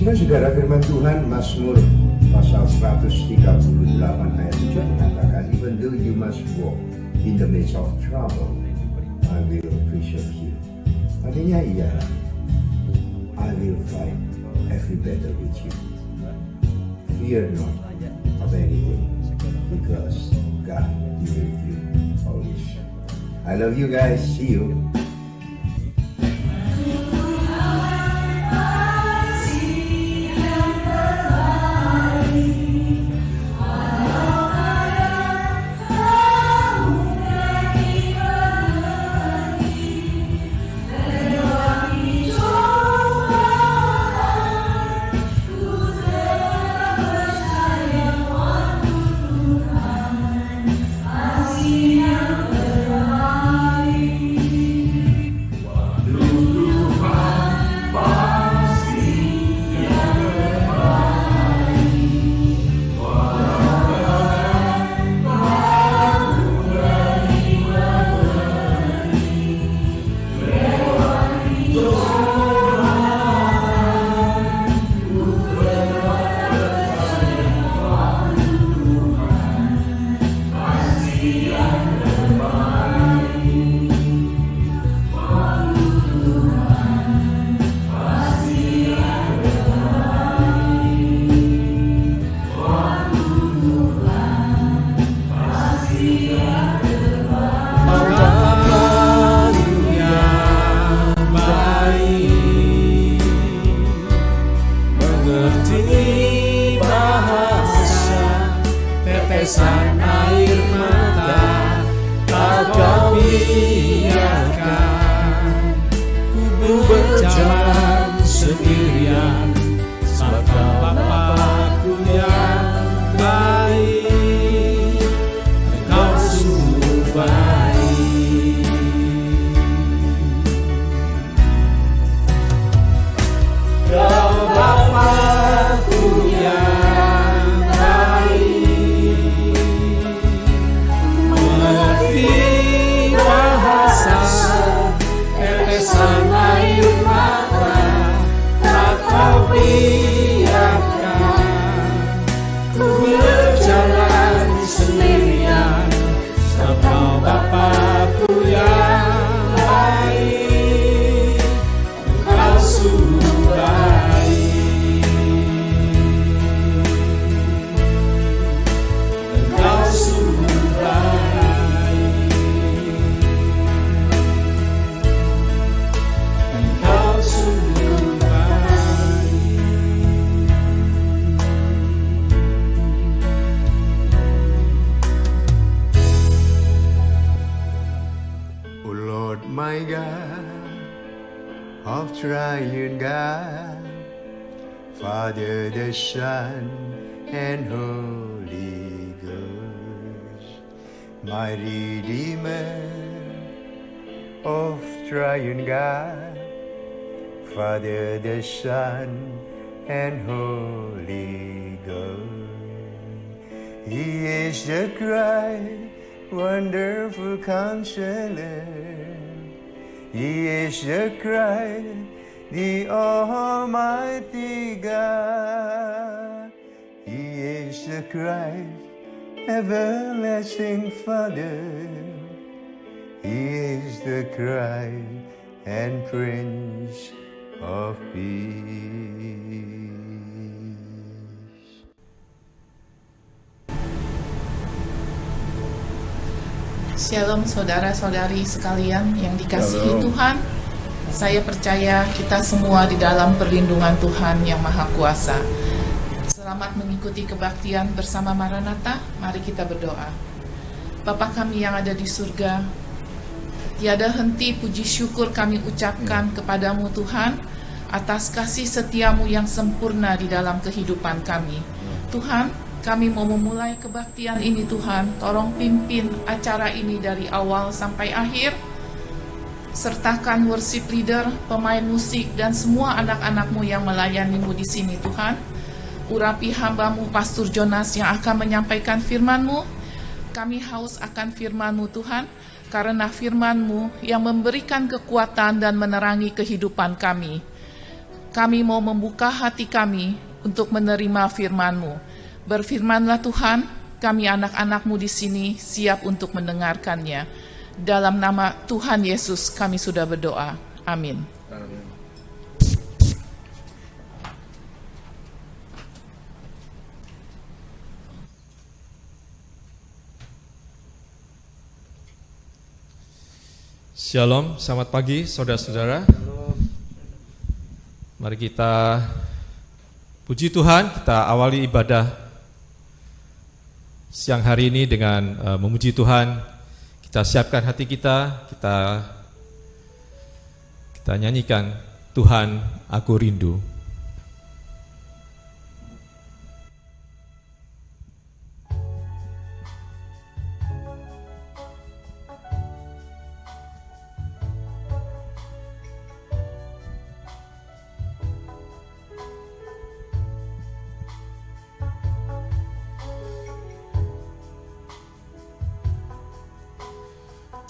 Saudara, firman Tuhan Mazmur pasal 138 ayat 7 mengatakan, even though you must walk in the midst of trouble, I will preserve you. Artinya ialah, I will fight every battle with you. Fear not of anything, because God is with you always. I love you guys. See you. Tetesan air mata tak kau biarkan ku berjalan sendirian, sebab Bapa-Ku yang baik, Engkau sungguh baik. Kau Bapa-Ku yang tetesan air mata tak kau biarkan ku berjalan sendirian, sebab Bapa-Ku yang baik, Engkau sungguh baik, Engkau sungguh baik. My God, of triune God, Father, the Son, and Holy Ghost, my Redeemer, of triune God, Father, the Son, and Holy Ghost. He is the Christ, wonderful Counselor. He is the Christ, the Almighty God. He is the Christ, everlasting Father. He is the Christ and Prince of Peace. Shalom saudara-saudari sekalian yang dikasihi Tuhan. Saya percaya kita semua di dalam perlindungan Tuhan yang Maha Kuasa. Selamat mengikuti kebaktian bersama Maranatha. Mari kita berdoa. Bapa kami yang ada di surga, tiada henti puji syukur kami ucapkan kepadamu Tuhan atas kasih setiamu yang sempurna di dalam kehidupan kami. Tuhan, kami mau memulai kebaktian ini Tuhan, tolong pimpin acara ini dari awal sampai akhir. Sertakan worship leader, pemain musik, dan semua anak-anak-Mu yang melayani-Mu di sini Tuhan. Urapi hamba-Mu Pastor Jonas yang akan menyampaikan firman-Mu. Kami haus akan firman-Mu Tuhan, karena firman-Mu yang memberikan kekuatan dan menerangi kehidupan kami. Kami mau membuka hati kami untuk menerima firman-Mu. Berfirmanlah Tuhan, kami anak-anak-Mu di sini siap untuk mendengarkannya. Dalam nama Tuhan Yesus kami sudah berdoa. Amin. Shalom, selamat pagi saudara-saudara. Mari kita puji Tuhan, kita awali ibadah siang hari ini dengan memuji Tuhan. Kita siapkan hati kita, kita nyanyikan Tuhan, aku rindu.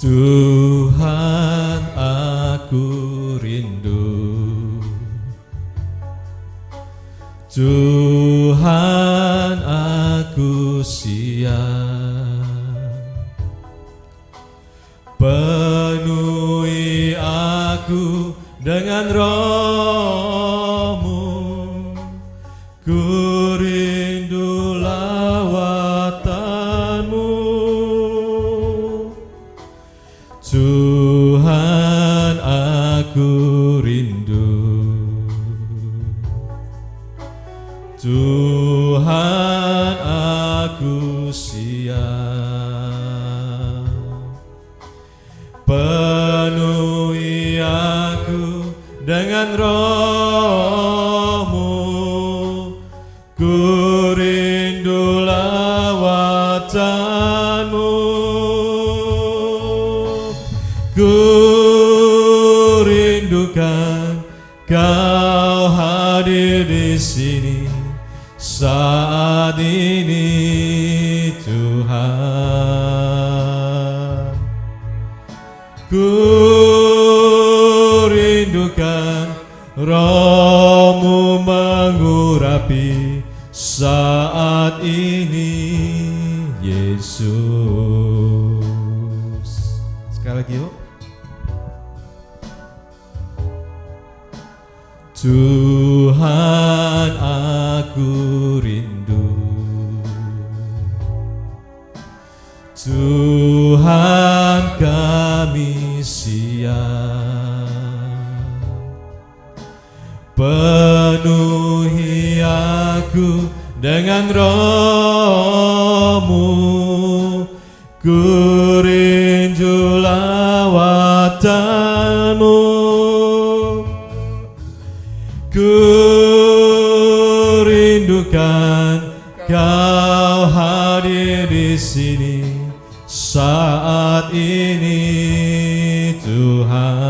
Tuhan, aku rindu. Tuhan, aku siap. Penuhi aku dengan Roh-Mu. Ku rindu lawatan-Mu. Tuhan, aku rindu. Tuhan, aku siap. Penuhi aku dengan Roh-Mu. Ku rindu lawatan-Mu. Ku rindukan Kau hadir di sini saat ini, Tuhan. Ku rindukan Roh-Mu mengurapi saat ini, Yesus. Sekali lagi yuk. Tuhan, aku rindu. Tuhan, kami siap. Penuhi aku dengan Roh-Mu. Ku rindu lawatan-Mu. Ku rindukan Kau hadir di sini saat ini, Tuhan.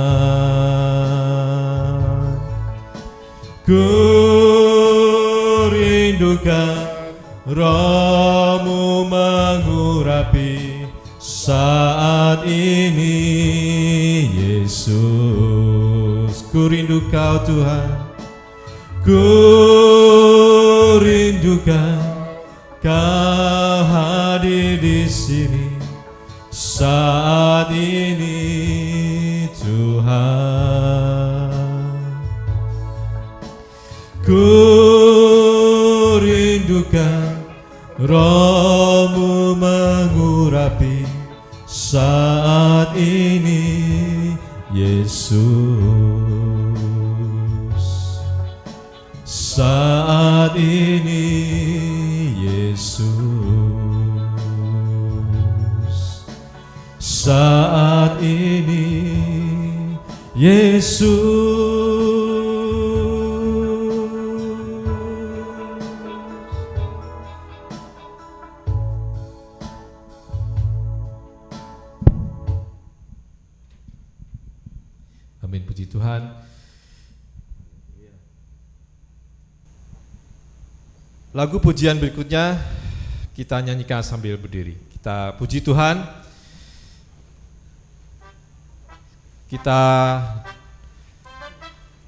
Ku rindukan Roh-Mu mengurapi saat ini, Yesus. Ku rindu Kau, Tuhan. Ku rindukan Kau hadir di sini saat ini, Tuhan. Ku rindukan Roh-Mu mengurapi saat ini, Yesus. Saat ini, Yesus. Saat ini, Yesus. Amin, puji Tuhan. Lagu pujian berikutnya kita nyanyikan sambil berdiri. Kita puji Tuhan.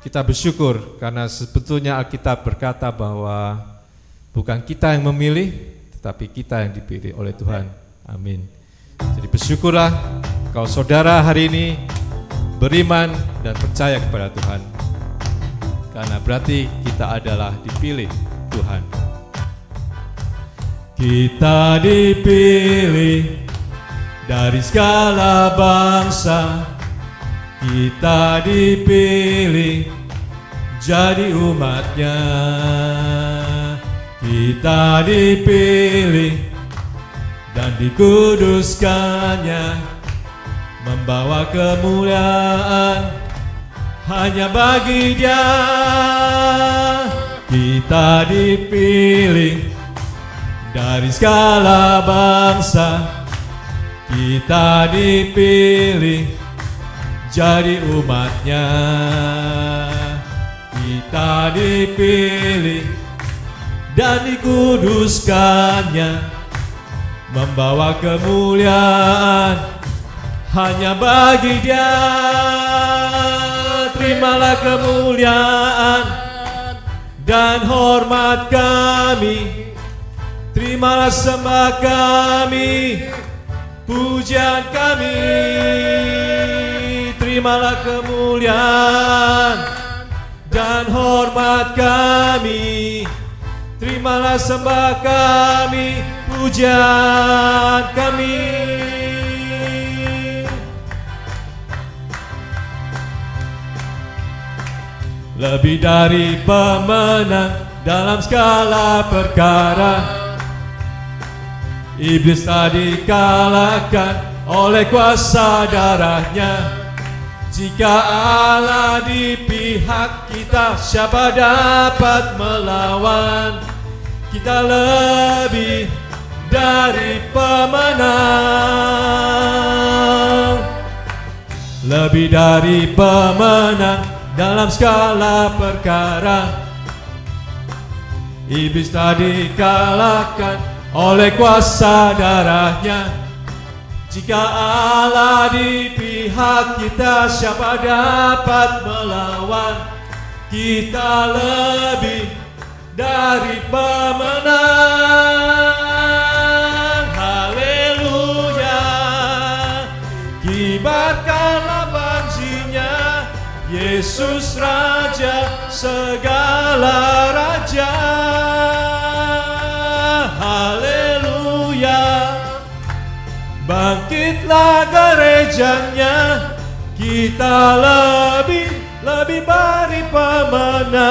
kita bersyukur karena sebetulnya Alkitab berkata bahwa bukan kita yang memilih, tetapi kita yang dipilih oleh Tuhan. Amin. Jadi bersyukurlah kau saudara hari ini beriman dan percaya kepada Tuhan, karena berarti kita adalah dipilih Tuhan. Kita dipilih dari segala bangsa, kita dipilih jadi umatnya. Kita dipilih dan dikuduskannya, membawa kemuliaan hanya bagi Dia. Kita dipilih dari segala bangsa, kita dipilih jadi umatnya. Kita dipilih dan dikuduskannya, membawa kemuliaan hanya bagi Dia. Terimalah kemuliaan dan hormat kami, terimalah sembah kami, pujian kami. Terimalah kemuliaan dan hormat kami, terimalah sembah kami, pujian kami. Lebih dari pemenang dalam segala perkara, iblis telah dikalahkan oleh kuasa darahnya. Jika Allah di pihak kita, siapa dapat melawan? Kita lebih dari pemenang, lebih dari pemenang dalam segala perkara. Iblis telah dikalahkan oleh kuasa darahnya. Jika Allah di pihak kita, siapa dapat melawan? Kita lebih dari pemenang. Haleluya. Kibarkanlah panjinya, Yesus Raja segala raja. Haleluya. Bangkitlah gerejanya, kita lebih dari pemenang,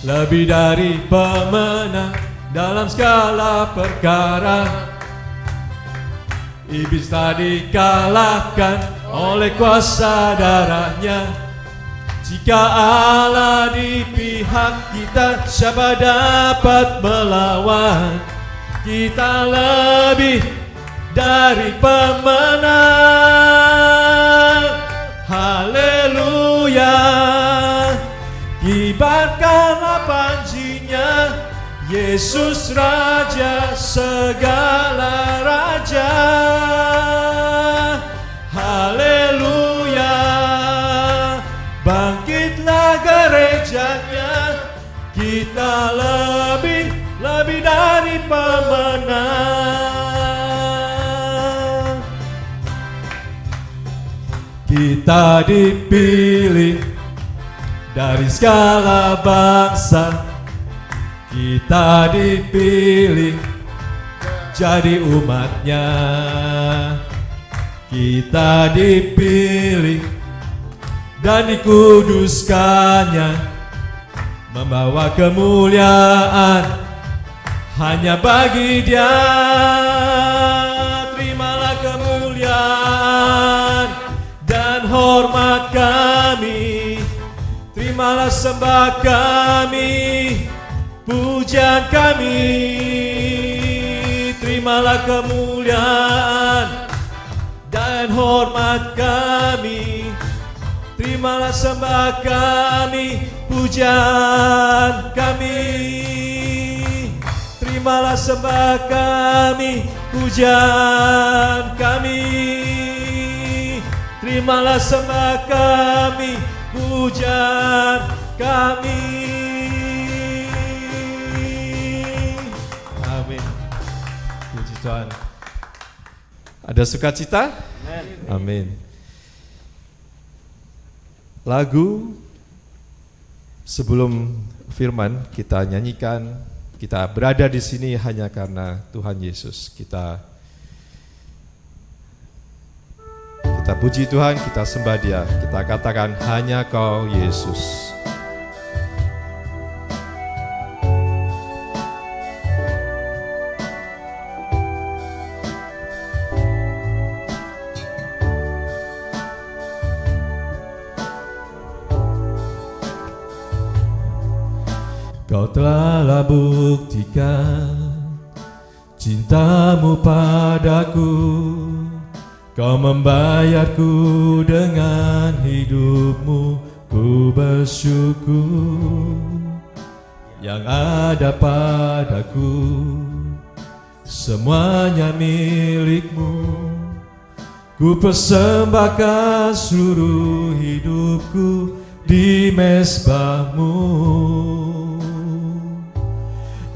lebih dari pemenang dalam segala perkara. Iblis telah dikalahkan oleh kuasa darahnya. Jika Allah di pihak kita, siapa dapat melawan? Kita lebih dari pemenang. Haleluya. Kibarkanlah panjinya, Yesus Raja segala raja. Haleluya. Bangkitlah gerejanya, kita lebih dari pemenang. Kita dipilih dari segala bangsa, kita dipilih jadi umatnya. Kita dipilih dan dikuduskannya, membawa kemuliaan hanya bagi Dia. Terimalah kemuliaan dan hormat kami, terimalah sembah kami, pujian kami. Terimalah kemuliaan dan hormat kami, terimalah sembah kami, pujian kami. Terimalah sembah kami, pujian kami. terimalah sembah kami, pujian kami. Amin. Puji Tuhan. Ada sukacita? Amin. Lagu sebelum firman kita nyanyikan, kita berada di sini hanya karena Tuhan Yesus. Kita puji Tuhan, kita sembah Dia, kita katakan hanya Kau Yesus. Kau telah buktikan cintamu padaku, Kau membayarku dengan hidupmu, ku bersyukur. Yang ada padaku semuanya milikmu, ku persembahkan seluruh hidupku di mezbahmu.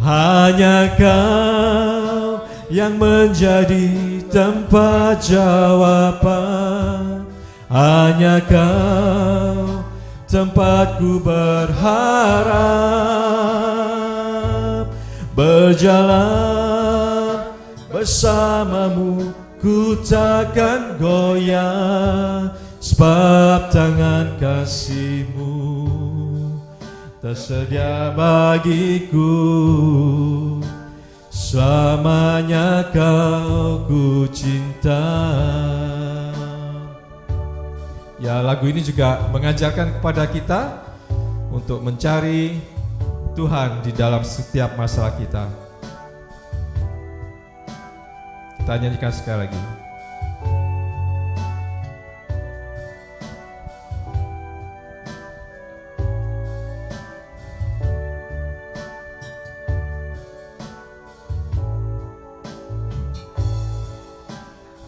Hanya Kau yang menjadi tempat jawaban, hanya Kau tempatku berharap. Berjalan bersamamu ku takkan goyah, sebab tangan kasih-Mu tersedia bagiku. Selamanya Kau ku cinta. Ya, lagu ini juga mengajarkan kepada kita untuk mencari Tuhan di dalam setiap masalah kita. Kita nyanyikan sekali lagi.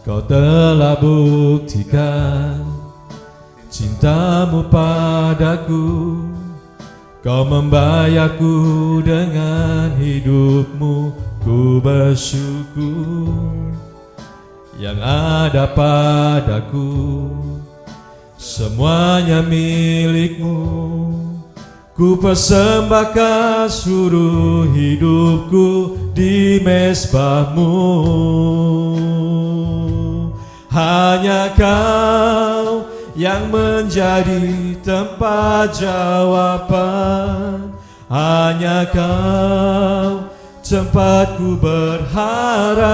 Kau telah buktikan cintamu padaku, Kau membayarku dengan hidupmu, ku bersyukur. Yang ada padaku semuanya milikmu, ku persembahkan seluruh hidupku di mezbahmu. Hanya Kau yang menjadi tempat jawaban, hanya Kau tempatku berharap.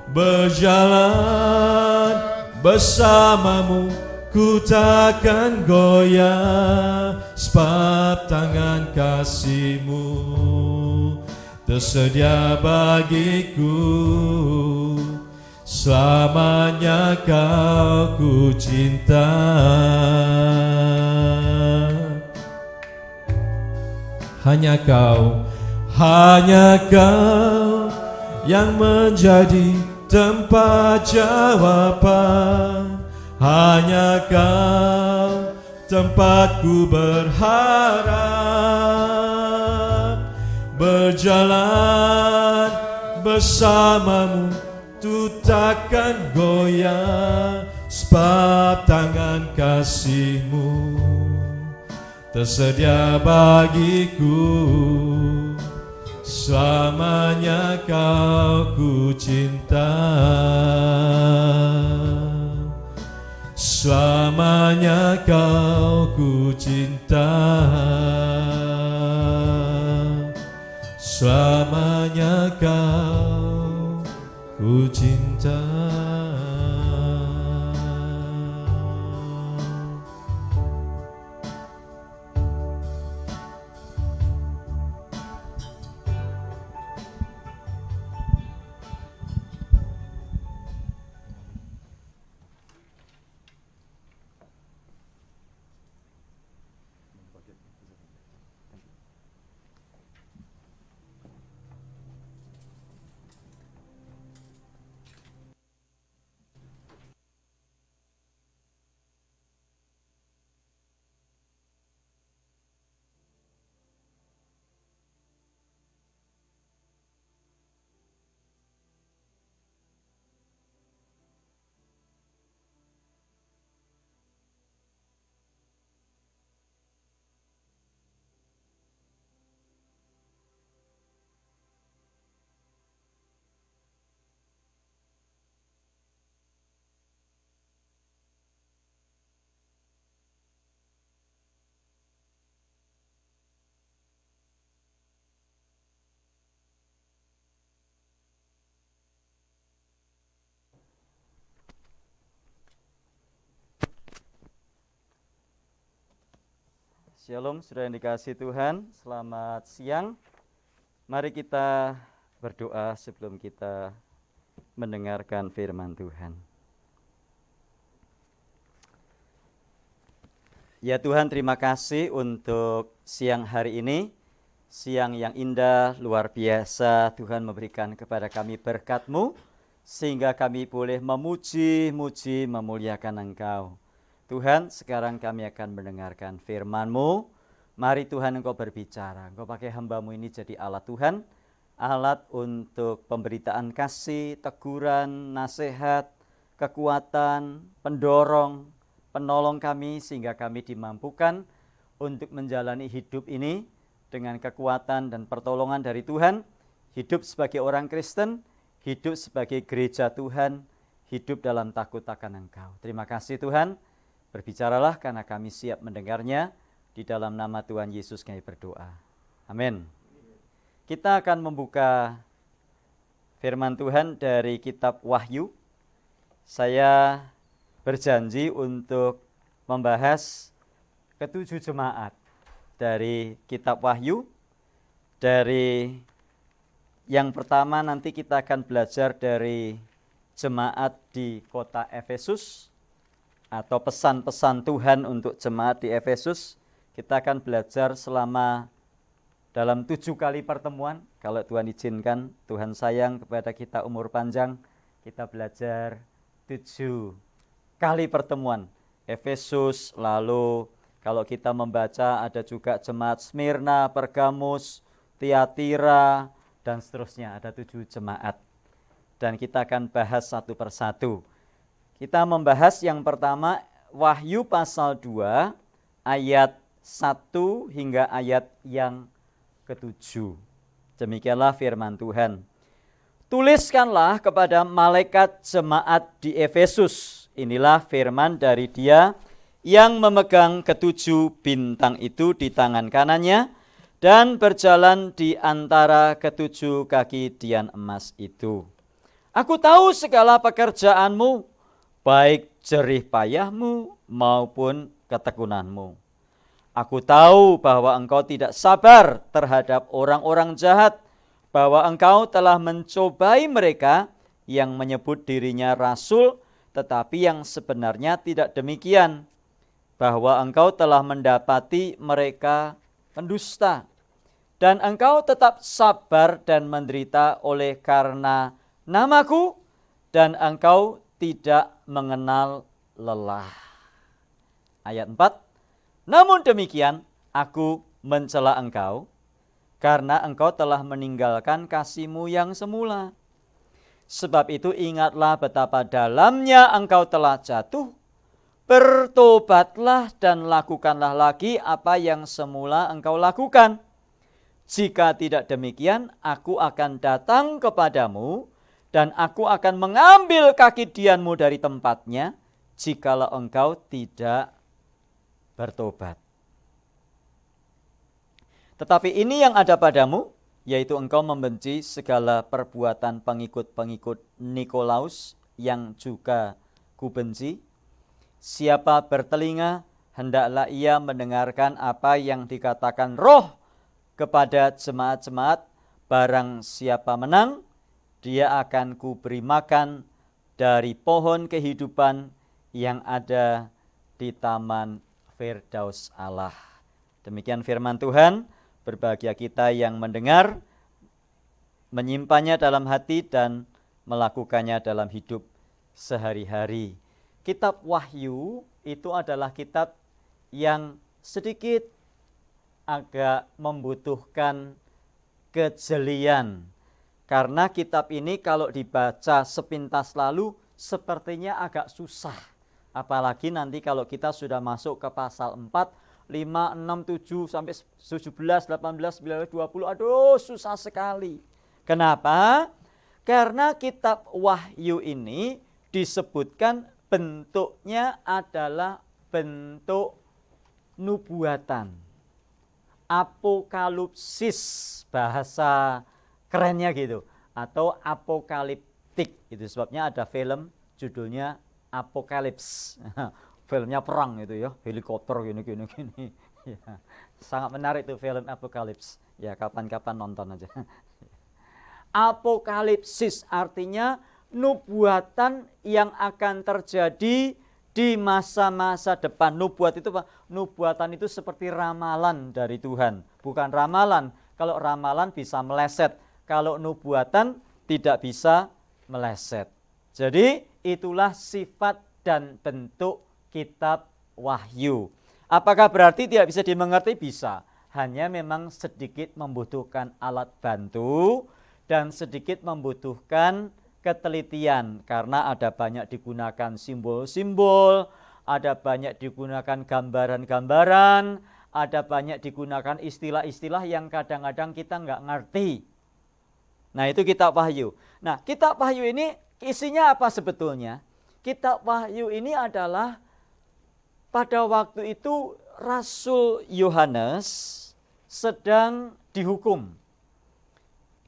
Berjalan bersamamu ku takkan goyah, sebab tangan kasih-Mu tersedia bagiku. Selamanya Kau ku cinta. Hanya Kau yang menjadi tempat jawaban, hanya Kau tempatku berharap. Berjalan bersamamu tu takkan goyah, sebab tangan kasih-Mu tersedia bagiku. Selamanya Kau ku cinta. Selamanya Kau ku cinta. Selamanya Kau ku cinta. Shalom, saudara yang dikasihi Tuhan, selamat siang. Mari kita berdoa sebelum kita mendengarkan firman Tuhan. Ya Tuhan, terima kasih untuk siang hari ini, siang yang indah, luar biasa. Tuhan memberikan kepada kami berkat-Mu, sehingga kami boleh memuji-muji, memuliakan Engkau. Tuhan, sekarang kami akan mendengarkan firman-Mu. Mari Tuhan Engkau berbicara. Engkau pakai hamba-Mu ini jadi alat Tuhan, alat untuk pemberitaan kasih, teguran, nasihat, kekuatan, pendorong, penolong kami, sehingga kami dimampukan untuk menjalani hidup ini dengan kekuatan dan pertolongan dari Tuhan, hidup sebagai orang Kristen, hidup sebagai gereja Tuhan, hidup dalam takut akan Engkau. Terima kasih Tuhan. Berbicaralah karena kami siap mendengarnya. Di dalam nama Tuhan Yesus kami berdoa. Amin. Kita akan membuka firman Tuhan dari kitab Wahyu. Saya berjanji untuk membahas ketujuh jemaat dari kitab Wahyu. Dari yang pertama nanti kita akan belajar dari jemaat di kota Efesus, atau pesan-pesan Tuhan untuk jemaat di Efesus. Kita akan belajar selama dalam 7 kali pertemuan. Kalau Tuhan izinkan, Tuhan sayang kepada kita umur panjang, kita belajar 7 kali pertemuan Efesus. Lalu kalau kita membaca ada juga jemaat Smyrna, Pergamus, Tiatira, dan seterusnya. Ada 7 jemaat. Dan kita akan bahas satu persatu. Kita membahas yang pertama Wahyu pasal 2 ayat 1 hingga ayat yang ke-7. Demikianlah firman Tuhan. Tuliskanlah kepada malaikat jemaat di Efesus. Inilah firman dari Dia yang memegang ke-7 bintang itu di tangan kanannya dan berjalan di antara ke-7 kaki dian emas itu. Aku tahu segala pekerjaanmu, baik jerih payahmu maupun ketekunanmu. Aku tahu bahwa engkau tidak sabar terhadap orang-orang jahat, bahwa engkau telah mencobai mereka yang menyebut dirinya rasul, tetapi yang sebenarnya tidak demikian, bahwa engkau telah mendapati mereka pendusta, dan engkau tetap sabar dan menderita oleh karena namaku, dan engkau tidak mengenal lelah. Ayat 4. Namun demikian, aku mencela engkau, karena engkau telah meninggalkan kasih-Mu yang semula. Sebab itu ingatlah betapa dalamnya engkau telah jatuh. Bertobatlah dan lakukanlah lagi apa yang semula engkau lakukan. Jika tidak demikian, aku akan datang kepadamu, dan aku akan mengambil kaki dianmu dari tempatnya, jikalau engkau tidak bertobat. Tetapi ini yang ada padamu, yaitu engkau membenci segala perbuatan pengikut-pengikut Nikolaus, yang juga kubenci. Siapa bertelinga, hendaklah ia mendengarkan apa yang dikatakan Roh kepada jemaat-jemaat. Barang siapa menang, dia akan kuberi makan dari pohon kehidupan yang ada di taman Firdaus Allah. Demikian firman Tuhan. Berbahagia kita yang mendengar, menyimpannya dalam hati, dan melakukannya dalam hidup sehari-hari. Kitab Wahyu itu adalah kitab yang sedikit agak membutuhkan kejelian. Karena kitab ini kalau dibaca sepintas lalu sepertinya agak susah. Apalagi nanti kalau kita sudah masuk ke pasal 4, 5, 6, 7, sampai 17, 18, 19, 20. Aduh, susah sekali. Kenapa? Karena kitab Wahyu ini disebutkan bentuknya adalah bentuk nubuatan. Apokalipsis, bahasa kerennya gitu, atau apokaliptik. Itu sebabnya ada film judulnya Apokalips. filmnya perang itu ya, helikopter gini. Ya, sangat menarik tuh film Apokalips. Ya, kapan-kapan nonton aja. Apokalipsis artinya nubuatan yang akan terjadi di masa-masa depan. Nubuat itu apa? Nubuatan itu seperti ramalan dari Tuhan. Bukan ramalan. Kalau ramalan bisa meleset. Kalau nubuatan tidak bisa meleset. Jadi itulah sifat dan bentuk kitab Wahyu. Apakah berarti tidak bisa dimengerti? Bisa. Hanya memang sedikit membutuhkan alat bantu dan sedikit membutuhkan ketelitian. Karena ada banyak digunakan simbol-simbol, ada banyak digunakan gambaran-gambaran, ada banyak digunakan istilah-istilah yang kadang-kadang kita nggak ngerti. Nah, itu kitab Wahyu. Nah, kitab Wahyu ini isinya apa sebetulnya? Kitab Wahyu ini adalah pada waktu itu Rasul Yohanes sedang dihukum.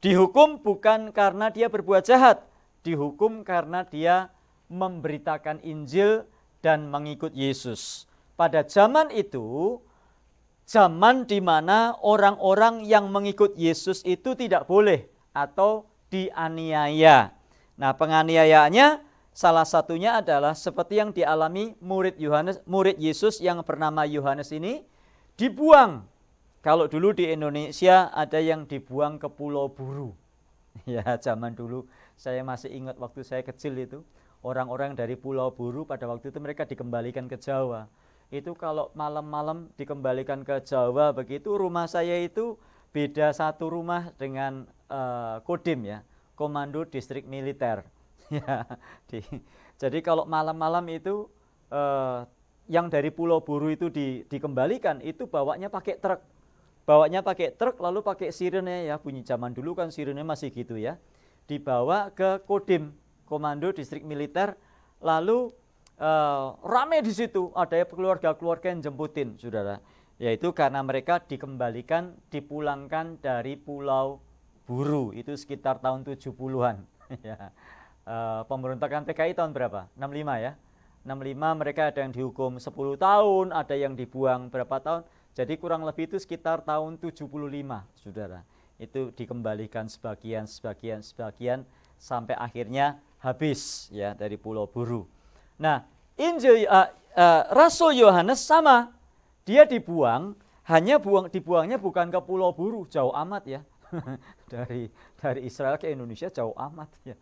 Dihukum bukan karena dia berbuat jahat, dihukum karena dia memberitakan Injil dan mengikut Yesus. Pada zaman itu, zaman di mana orang-orang yang mengikut Yesus itu tidak boleh atau dianiaya. Nah, penganiayaannya salah satunya adalah seperti yang dialami murid Yesus yang bernama Yohanes ini dibuang. Kalau dulu di Indonesia ada yang dibuang ke Pulau Buru. Ya, zaman dulu saya masih ingat waktu saya kecil itu, orang-orang dari Pulau Buru pada waktu itu mereka dikembalikan ke Jawa. Itu kalau malam-malam dikembalikan ke Jawa begitu, rumah saya itu beda satu rumah dengan Kodim ya, Komando Distrik Militer. Ya, jadi kalau malam-malam itu yang dari Pulau Buru itu dikembalikan itu bawanya pakai truk. Bawanya pakai truk lalu pakai sirene ya, bunyi zaman dulu kan sirene masih gitu ya. Dibawa ke Kodim, Komando Distrik Militer, lalu rame di situ, ada keluarga-keluarga yang jemputin, Saudara. Yaitu karena mereka dikembalikan, dipulangkan dari Pulau Buru, itu sekitar tahun 70-an. Ya. Pemberontakan PKI tahun berapa? 65 ya. 65 mereka ada yang dihukum 10 tahun, ada yang dibuang berapa tahun. Jadi kurang lebih itu sekitar tahun 75, Saudara. Itu dikembalikan sebagian sampai akhirnya habis ya dari Pulau Buru. Nah, Rasul Yohanes sama, dia dibuang, dibuangnya bukan ke Pulau Buru, jauh amat ya. dari Israel ke Indonesia jauh amat ya.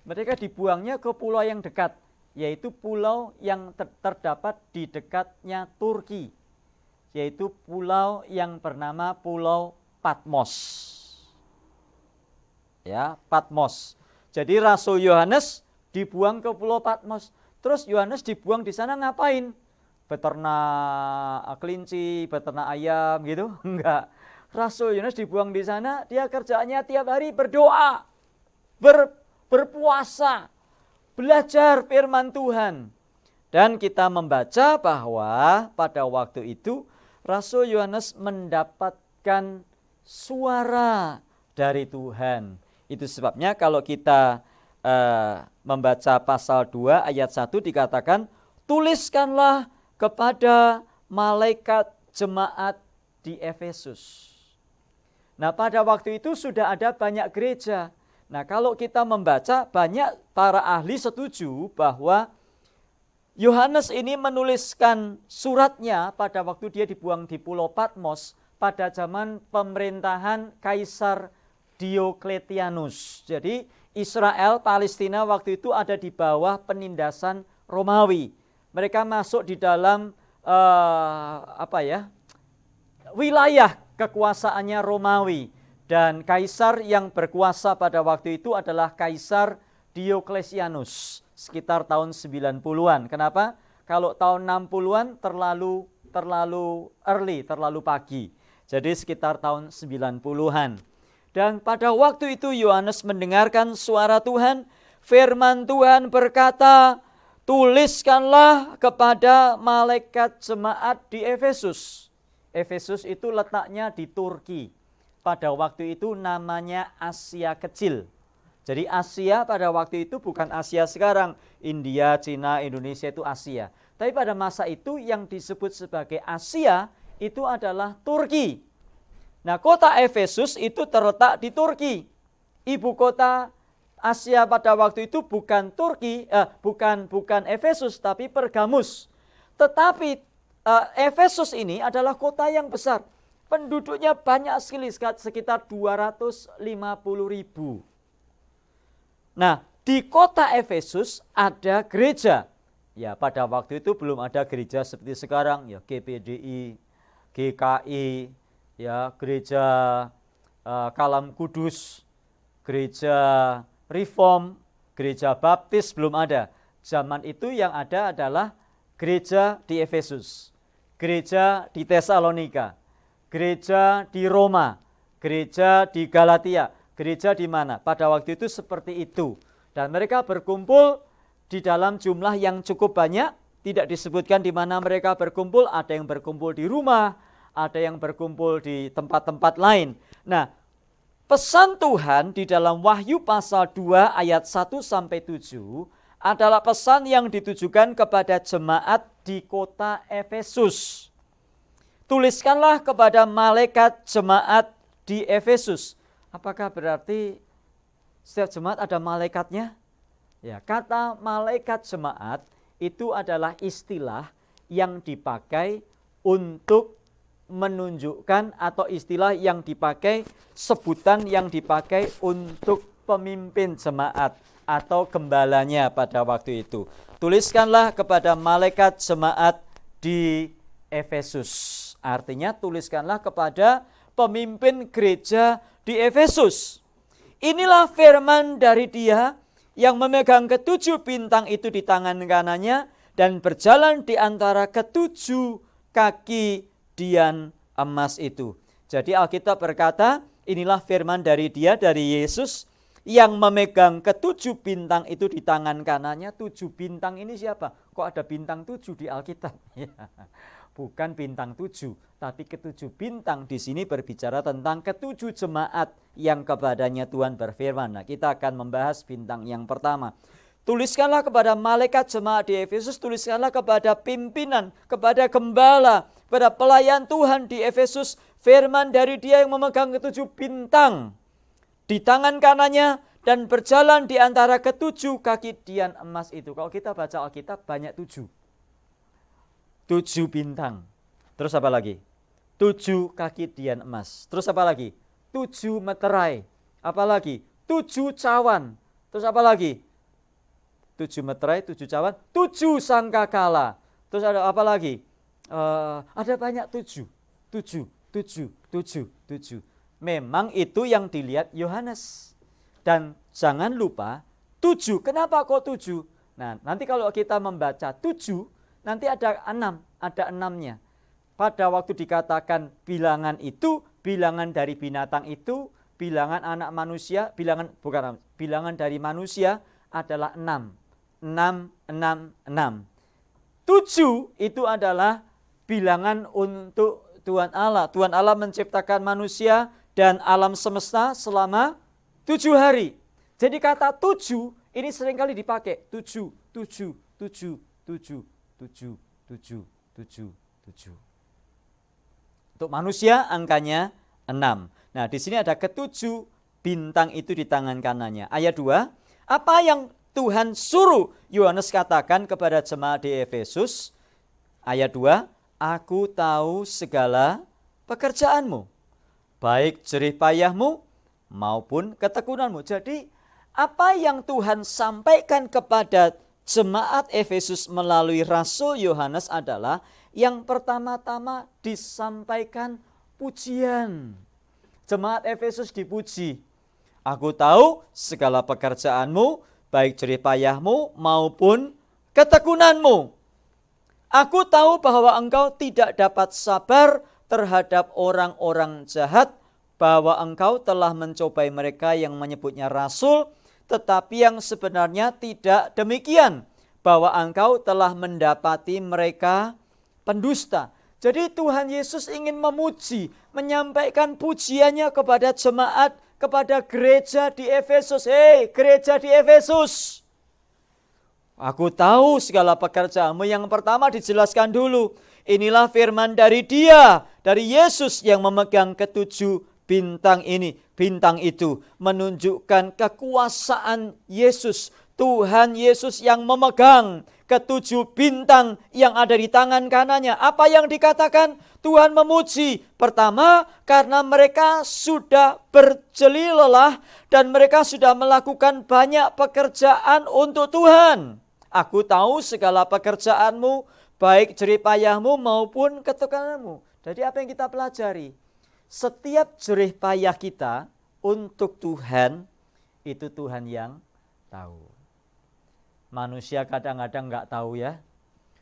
Mereka dibuangnya ke pulau yang dekat, yaitu pulau yang terdapat di dekatnya Turki, yaitu pulau yang bernama Pulau Patmos. Ya, Patmos. Jadi Rasul Yohanes dibuang ke Pulau Patmos. Terus Yohanes dibuang di sana ngapain? Beternak kelinci, beternak ayam gitu? Enggak. Rasul Yohanes dibuang di sana, dia kerjaannya tiap hari berdoa, berpuasa, belajar firman Tuhan. Dan kita membaca bahwa pada waktu itu Rasul Yohanes mendapatkan suara dari Tuhan. Itu sebabnya kalau kita membaca pasal 2 ayat 1 dikatakan, tuliskanlah kepada malaikat jemaat di Efesus. Nah, pada waktu itu sudah ada banyak gereja. Nah, kalau kita membaca, banyak para ahli setuju bahwa Yohanes ini menuliskan suratnya pada waktu dia dibuang di Pulau Patmos pada zaman pemerintahan Kaisar Diokletianus. Jadi Israel, Palestina waktu itu ada di bawah penindasan Romawi. Mereka masuk di dalam wilayah kekuasaannya Romawi. Dan kaisar yang berkuasa pada waktu itu adalah Kaisar Diokletianus. Sekitar tahun 90-an. Kenapa? Kalau tahun 60-an terlalu early, terlalu pagi. Jadi sekitar tahun 90-an. Dan pada waktu itu Yohanes mendengarkan suara Tuhan. Firman Tuhan berkata, tuliskanlah kepada malaikat jemaat di Efesus. Efesus itu letaknya di Turki. Pada waktu itu namanya Asia Kecil. Jadi Asia pada waktu itu bukan Asia sekarang, India, Cina, Indonesia itu Asia. Tapi pada masa itu yang disebut sebagai Asia itu adalah Turki. Nah, kota Efesus itu terletak di Turki. Ibu kota Asia pada waktu itu bukan Turki, bukan Efesus, tapi Pergamus. Tetapi Efesus ini adalah kota yang besar. Penduduknya banyak sekali, sekitar 250.000. Nah, di kota Efesus ada gereja. Ya, pada waktu itu belum ada gereja seperti sekarang, ya GPDI, GKI, ya gereja Kalam Kudus, gereja Reform, gereja Baptis belum ada. Zaman itu yang ada adalah gereja di Efesus, gereja di Tesalonika, gereja di Roma, gereja di Galatia, gereja di mana? Pada waktu itu seperti itu. Dan mereka berkumpul di dalam jumlah yang cukup banyak. Tidak disebutkan di mana mereka berkumpul. Ada yang berkumpul di rumah, ada yang berkumpul di tempat-tempat lain. Nah, pesan Tuhan di dalam Wahyu pasal 2 ayat 1-7 adalah pesan yang ditujukan kepada jemaat di kota Efesus. Tuliskanlah kepada malaikat jemaat di Efesus. Apakah berarti setiap jemaat ada malaikatnya? Ya, kata malaikat jemaat itu adalah istilah yang dipakai untuk menunjukkan, atau istilah yang dipakai, sebutan yang dipakai untuk pemimpin jemaat atau gembalanya pada waktu itu. Tuliskanlah kepada malaikat jemaat di Efesus. Artinya tuliskanlah kepada pemimpin gereja di Efesus. Inilah firman dari Dia yang memegang ketujuh bintang itu di tangan kanannya dan berjalan di antara ketujuh kaki dian emas itu. Jadi Alkitab berkata, inilah firman dari Dia, dari Yesus, yang memegang ketujuh bintang itu di tangan kanannya. 7 bintang ini siapa? Kok ada bintang 7 di Alkitab? Bukan bintang 7, tapi ketujuh bintang di sini berbicara tentang ketujuh jemaat yang kepadanya Tuhan berfirman. Nah, kita akan membahas bintang yang pertama. Tuliskanlah kepada malaikat jemaat di Efesus, tuliskanlah kepada pimpinan, kepada gembala, kepada pelayan Tuhan di Efesus, firman dari Dia yang memegang ketujuh bintang di tangan kanannya dan berjalan di antara ketujuh kaki dian emas itu. Kalau kita baca Alkitab banyak 7 bintang. Terus apa lagi? 7 kaki dian emas. Terus apa lagi? 7 meterai. Apa lagi? 7 cawan. Terus apa lagi? 7 meterai, 7 cawan, 7 sangkakala. Terus ada apa lagi? Ada banyak 7. Memang itu yang dilihat Yohanes. Dan jangan lupa 7. Kenapa kok 7? Nah, nanti kalau kita membaca 7, nanti ada 6, ada 6-nya. Pada waktu dikatakan bilangan itu, bilangan dari binatang itu, bilangan anak manusia, bilangan dari manusia adalah 6. 6. 7 itu adalah bilangan untuk Tuhan Allah. Tuhan Allah menciptakan manusia dan alam semesta selama 7 hari. Jadi kata 7 ini seringkali dipakai. 7. Untuk manusia angkanya 6. Nah, di sini ada ketujuh bintang itu di tangan kanannya. Ayat 2, apa yang Tuhan suruh Yohanes katakan kepada jemaat di Efesus? Ayat 2, aku tahu segala pekerjaanmu, baik jerih payahmu maupun ketekunanmu. Jadi apa yang Tuhan sampaikan kepada jemaat Efesus melalui Rasul Yohanes adalah yang pertama-tama disampaikan pujian. Jemaat Efesus dipuji. Aku tahu segala pekerjaanmu, baik jerih payahmu maupun ketekunanmu. Aku tahu bahwa engkau tidak dapat sabar terhadap orang-orang jahat, bahwa engkau telah mencobai mereka yang menyebutnya rasul, tetapi yang sebenarnya tidak demikian, bahwa engkau telah mendapati mereka pendusta. Jadi Tuhan Yesus ingin memuji, menyampaikan pujiannya kepada jemaat, kepada gereja di Efesus. Hei, gereja di Efesus, Aku tahu segala pekerjaanmu. Yang pertama dijelaskan dulu. Inilah firman dari Dia, dari Yesus yang memegang ketujuh bintang ini. Bintang itu menunjukkan kekuasaan Yesus. Tuhan Yesus yang memegang ketujuh bintang yang ada di tangan kanannya. Apa yang dikatakan? Tuhan memuji. Pertama, karena mereka sudah berjeli lelah dan mereka sudah melakukan banyak pekerjaan untuk Tuhan. Aku tahu segala pekerjaanmu, baik jerih payahmu maupun ketekunanmu. Jadi apa yang kita pelajari? Setiap jerih payah kita untuk Tuhan, itu Tuhan yang tahu. Manusia kadang-kadang nggak tahu ya.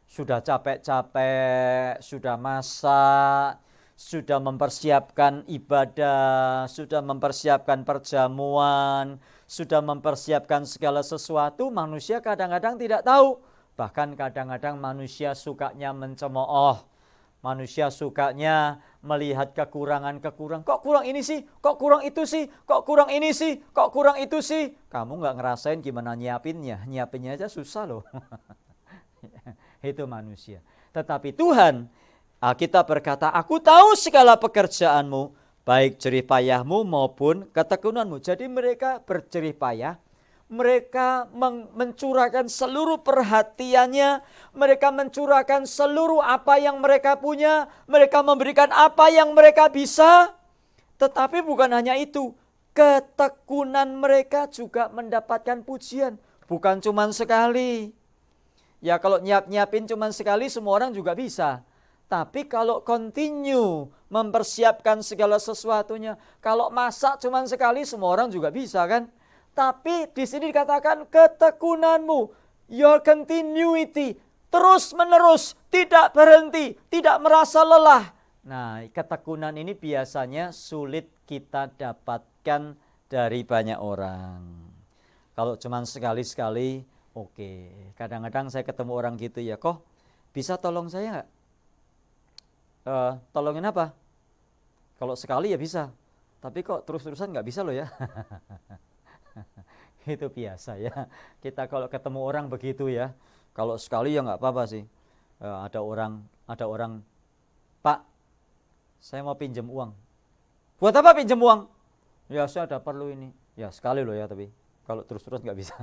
Sudah capek-capek, sudah masak, sudah mempersiapkan ibadah, sudah mempersiapkan perjamuan, sudah mempersiapkan segala sesuatu, manusia kadang-kadang tidak tahu. Bahkan kadang-kadang manusia sukanya mencemooh. Manusia sukanya melihat kekurangan-kekurangan. Kok kurang ini sih? Kok kurang itu sih? Kok kurang ini sih? Kok kurang itu sih? Kamu nggak ngerasain gimana nyiapinnya. Nyiapinnya aja susah loh. Itu manusia. Tetapi Tuhan, Alkitab berkata, aku tahu segala pekerjaanmu, baik jerih payahmu maupun ketekunanmu. Jadi mereka berjerih payah. Mereka mencurahkan seluruh perhatiannya, mereka mencurahkan seluruh apa yang mereka punya, mereka memberikan apa yang mereka bisa. Tetapi bukan hanya itu, ketekunan mereka juga mendapatkan pujian, bukan cuma sekali. Ya kalau nyiapin cuma sekali semua orang juga bisa. Tapi kalau continue mempersiapkan segala sesuatunya, kalau masak cuma sekali semua orang juga bisa kan? Tapi di sini dikatakan ketekunanmu, your continuity, terus menerus, tidak berhenti, tidak merasa lelah. Nah, ketekunan ini biasanya sulit kita dapatkan dari banyak orang. Kalau cuma sekali-sekali, oke. Kadang-kadang saya ketemu orang gitu ya, kok bisa tolong saya nggak? Tolongin apa? Kalau sekali ya bisa, tapi kok terus-terusan nggak bisa loh ya. Itu biasa ya. Kita kalau ketemu orang begitu ya. Kalau sekali ya nggak apa-apa sih. Ada orang, Pak, saya mau pinjam uang. Buat apa pinjam uang? Ya saya ada perlu ini. Ya sekali loh ya, tapi kalau terus-terus nggak bisa.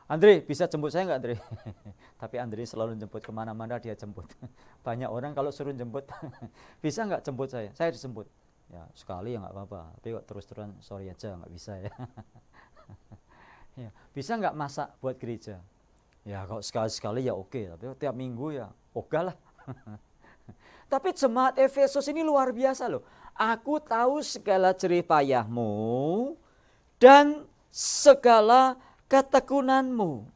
Andre, bisa jemput saya nggak Andre? Tapi Andre selalu jemput kemana-mana dia jemput. Banyak orang kalau suruh jemput, bisa nggak jemput saya? Saya dijemput. Ya sekali ya nggak apa-apa, tapi kok terus-terusan sorry aja nggak bisa ya. Ya, bisa nggak masak buat gereja? Ya kalau sekali-sekali ya oke, tapi tiap minggu ya ogah lah. Tapi jemaat Efesus ini luar biasa loh. Aku tahu segala jerih payahmu dan segala ketekunanmu.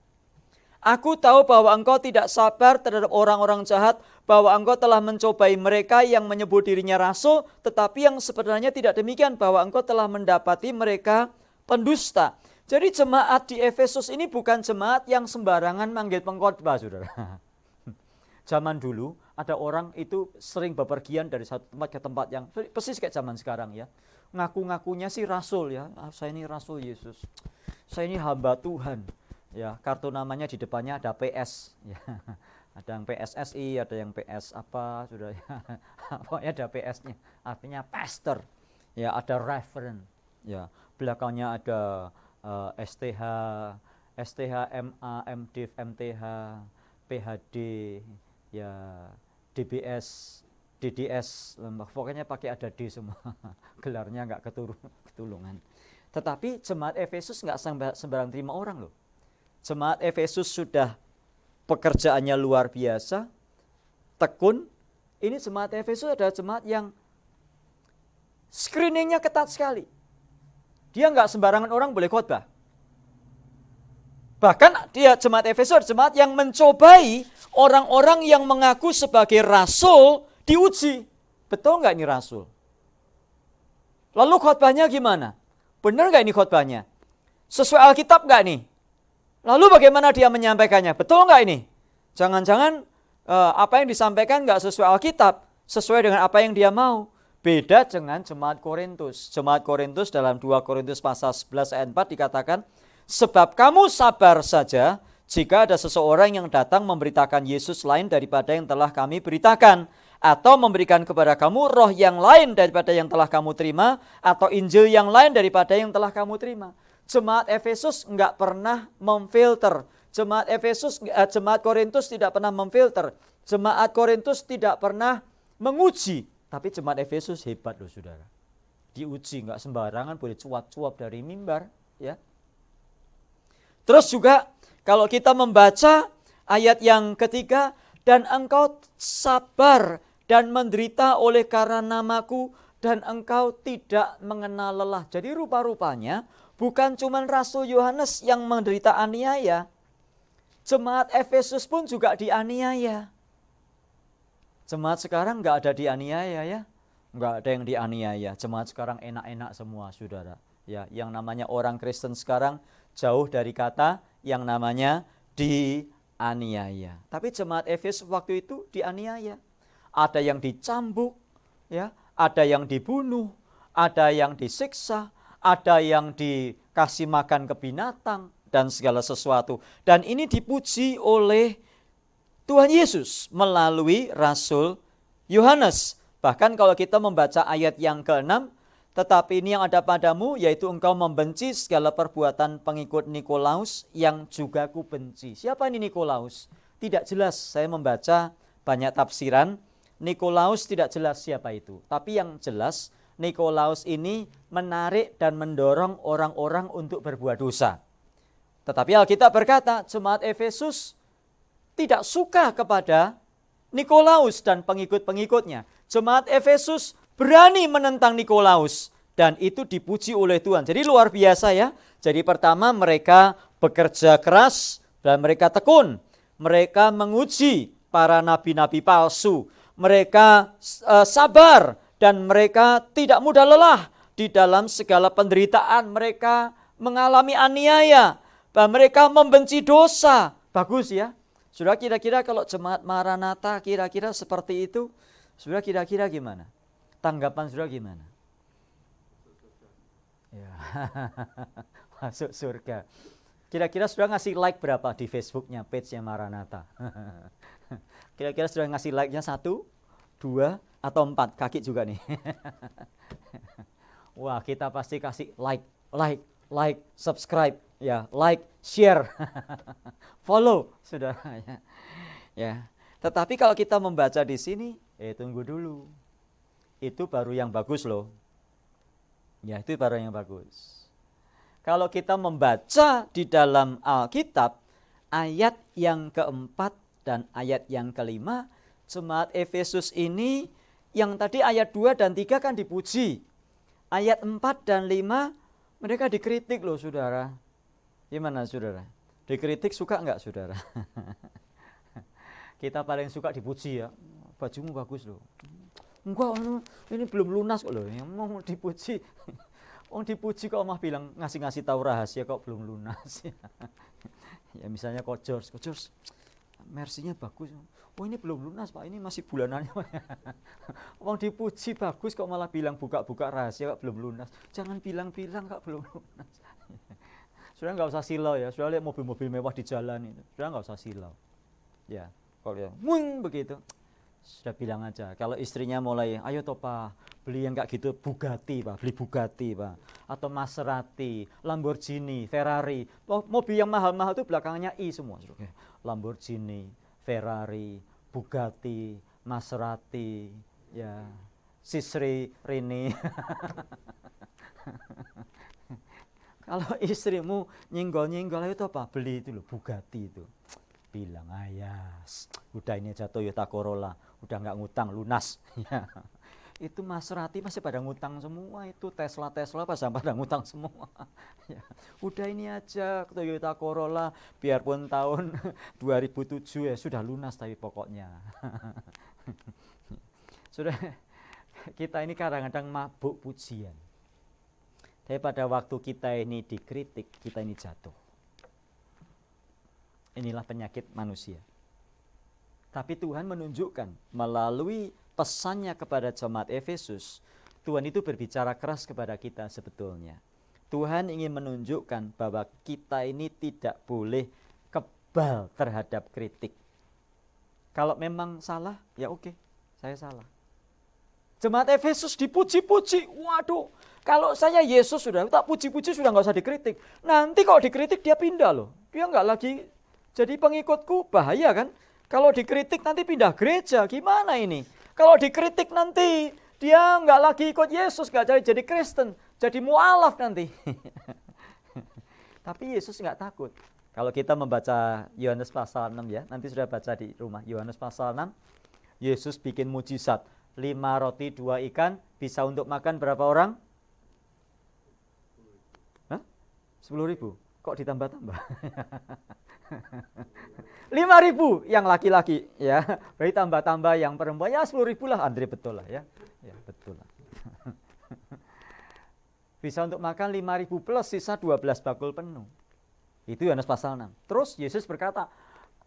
Aku tahu bahwa engkau tidak sabar terhadap orang-orang jahat, bahwa engkau telah mencobai mereka yang menyebut dirinya rasul, tetapi yang sebenarnya tidak demikian, bahwa engkau telah mendapati mereka pendusta. Jadi jemaat di Efesus ini bukan jemaat yang sembarangan manggil pengkhotbah, saudara. Zaman dulu ada orang itu sering bepergian dari satu tempat ke tempat yang persis kayak zaman sekarang ya. Ngaku-ngakunya sih rasul ya, saya ini rasul Yesus, saya ini hamba Tuhan. Ya, kartu namanya di depannya ada PS. Ya. Ada yang PSSI, ada yang PS apa, sudah ya. Pokoknya ada PS-nya. Artinya pastor. Ya, ada reverend. Ya, belakangnya ada STH, MA, MDiv, MTH, PhD, ya, DBS, DDS, pokoknya pakai ada D semua. Gelarnya nggak ketulungan. Tetapi jemaat Efesus nggak sembarang terima orang loh. Jemaat Efesus sudah pekerjaannya luar biasa, tekun. Ini jemaat Efesus adalah jemaat yang screeningnya ketat sekali. Dia nggak sembarangan orang boleh khotbah. Bahkan dia jemaat Efesus adalah jemaat yang mencobai orang-orang yang mengaku sebagai rasul diuji. Betul nggak ini rasul? Lalu khotbahnya gimana? Benar nggak ini khotbahnya? Sesuai Alkitab nggak nih? Lalu bagaimana dia menyampaikannya? Betul nggak ini? Jangan-jangan apa yang disampaikan nggak sesuai Alkitab, sesuai dengan apa yang dia mau. Beda dengan jemaat Korintus. Jemaat Korintus dalam 2 Korintus pasal 11 ayat 4 dikatakan, Sebab kamu sabar saja jika ada seseorang yang datang memberitakan Yesus lain daripada yang telah kami beritakan, atau memberikan kepada kamu roh yang lain daripada yang telah kamu terima, atau Injil yang lain daripada yang telah kamu terima. Jemaat Efesus enggak pernah memfilter. Jemaat Korintus tidak pernah memfilter. Jemaat Korintus tidak pernah menguji. Tapi jemaat Efesus hebat loh saudara. Diuji enggak sembarangan, boleh cuap-cuap dari mimbar, ya. Terus juga kalau kita membaca ayat yang ketiga, dan engkau sabar dan menderita oleh karena namaku, dan engkau tidak mengenal lelah. Jadi rupa-rupanya bukan cuma Rasul Yohanes yang menderita aniaya, jemaat Efesus pun juga dianiaya. Jemaat sekarang enggak ada dianiaya ya, enggak ada yang dianiaya. Jemaat sekarang enak-enak semua saudara. Ya, yang namanya orang Kristen sekarang jauh dari kata yang namanya dianiaya. Tapi jemaat Efesus waktu itu dianiaya. Ada yang dicambuk, ya, ada yang dibunuh, ada yang disiksa, ada yang dikasih makan ke binatang dan segala sesuatu. Dan ini dipuji oleh Tuhan Yesus melalui Rasul Yohanes. Bahkan kalau kita membaca ayat yang ke-6, tetapi ini yang ada padamu, yaitu engkau membenci segala perbuatan pengikut Nikolaus yang juga ku benci. Siapa ini Nikolaus? Tidak jelas, saya membaca banyak tafsiran. Nikolaus tidak jelas siapa itu. Tapi yang jelas, Nikolaus ini menarik dan mendorong orang-orang untuk berbuat dosa. Tetapi Alkitab berkata, jemaat Efesus tidak suka kepada Nikolaus dan pengikut-pengikutnya. Jemaat Efesus berani menentang Nikolaus dan itu dipuji oleh Tuhan. Jadi luar biasa ya. Jadi pertama mereka bekerja keras dan mereka tekun. Mereka menguji para nabi-nabi palsu. Mereka sabar dan mereka tidak mudah lelah di dalam segala penderitaan. Mereka mengalami aniaya dan mereka membenci dosa. Bagus ya. Sudah kira-kira kalau jemaat Maranatha kira-kira seperti itu, sudah kira-kira gimana? Tanggapan saudara gimana? Ya. Masuk surga. Kira-kira saudara ngasih like berapa di Facebooknya, page-nya Maranatha? Kira-kira saudara ngasih like-nya 1, 2, atau 4? Kaki juga nih. Wah, kita pasti kasih like, subscribe, ya, like, share, follow, saudara. Ya. Tetapi kalau kita membaca di sini, tunggu dulu. Itu baru yang bagus loh. Ya, itu baru yang bagus. Kalau kita membaca di dalam Alkitab, ayat yang keempat dan ayat yang kelima, jemaat Efesus ini, yang tadi ayat 2 dan 3 kan dipuji. Ayat 4 dan 5, mereka dikritik loh saudara. Gimana saudara? Dikritik suka enggak saudara? Kita paling suka dipuji ya. Bajumu bagus loh. Enggak, ini belum lunas kok loh. Yang mau dipuji. Dipuji kok mah bilang ngasih tahu rahasia kok belum lunas. Ya misalnya Coach George, Mercy-nya bagus. Oh ini belum lunas Pak, ini masih bulanannya. Dipuji bagus kok malah bilang buka-buka rahasia kok belum lunas. Jangan bilang-bilang kok belum lunas. Sudah nggak usah silau ya. Sudah lihat mobil-mobil mewah di jalan itu. Sudah nggak usah silau. Ya, kalau ya, begitu. Sudah bilang aja, kalau istrinya mulai, ayo toh Pak, beli yang kayak gitu, Bugatti Pak, beli Bugatti Pak, atau Maserati, Lamborghini, Ferrari, mobil yang mahal-mahal itu belakangnya I semua, Lamborghini, Ferrari, Bugatti, Maserati, ya, Sisri, Rini. Kalau istrimu nyenggol-nyenggol, ayo toh Pak, beli itu loh, Bugatti itu. Bilang ayas, udah ini aja Toyota Corolla, udah nggak ngutang lunas. Ya. Itu Maserati masih pada ngutang semua, itu Tesla pasang pada ngutang semua. Ya. Udah ini aja Toyota Corolla, biarpun tahun 2007 ya sudah lunas tapi pokoknya. Sudah kita ini kadang-kadang mabuk pujian. Tapi pada waktu kita ini dikritik, kita ini jatuh. Inilah penyakit manusia. Tapi Tuhan menunjukkan melalui pesannya kepada jemaat Efesus, Tuhan itu berbicara keras kepada kita sebetulnya. Tuhan ingin menunjukkan bahwa kita ini tidak boleh kebal terhadap kritik. Kalau memang salah, ya oke, saya salah. Jemaat Efesus dipuji-puji, waduh, kalau saya Yesus sudah tak puji-puji sudah nggak usah dikritik. Nanti kalau dikritik dia pindah loh, dia nggak lagi jadi pengikutku, bahaya kan? Kalau dikritik nanti pindah gereja, gimana ini? Kalau dikritik nanti dia nggak lagi ikut Yesus, nggak jadi Kristen, jadi mualaf nanti. Tapi Yesus nggak takut. Kalau kita membaca Yohanes pasal 6 ya, nanti sudah baca di rumah. Yohanes pasal 6, Yesus bikin mujizat. 5 roti 2 ikan, bisa untuk makan berapa orang? 10.000. Kok ditambah-tambah? 5.000 yang laki-laki ya. Berarti tambah-tambah yang perempuan ya 10.000 lah. Andre betul lah ya. Ya betul lah. Bisa untuk makan 5.000 plus sisa 12 bakul penuh. Itu Yohanes pasal 6. Terus Yesus berkata,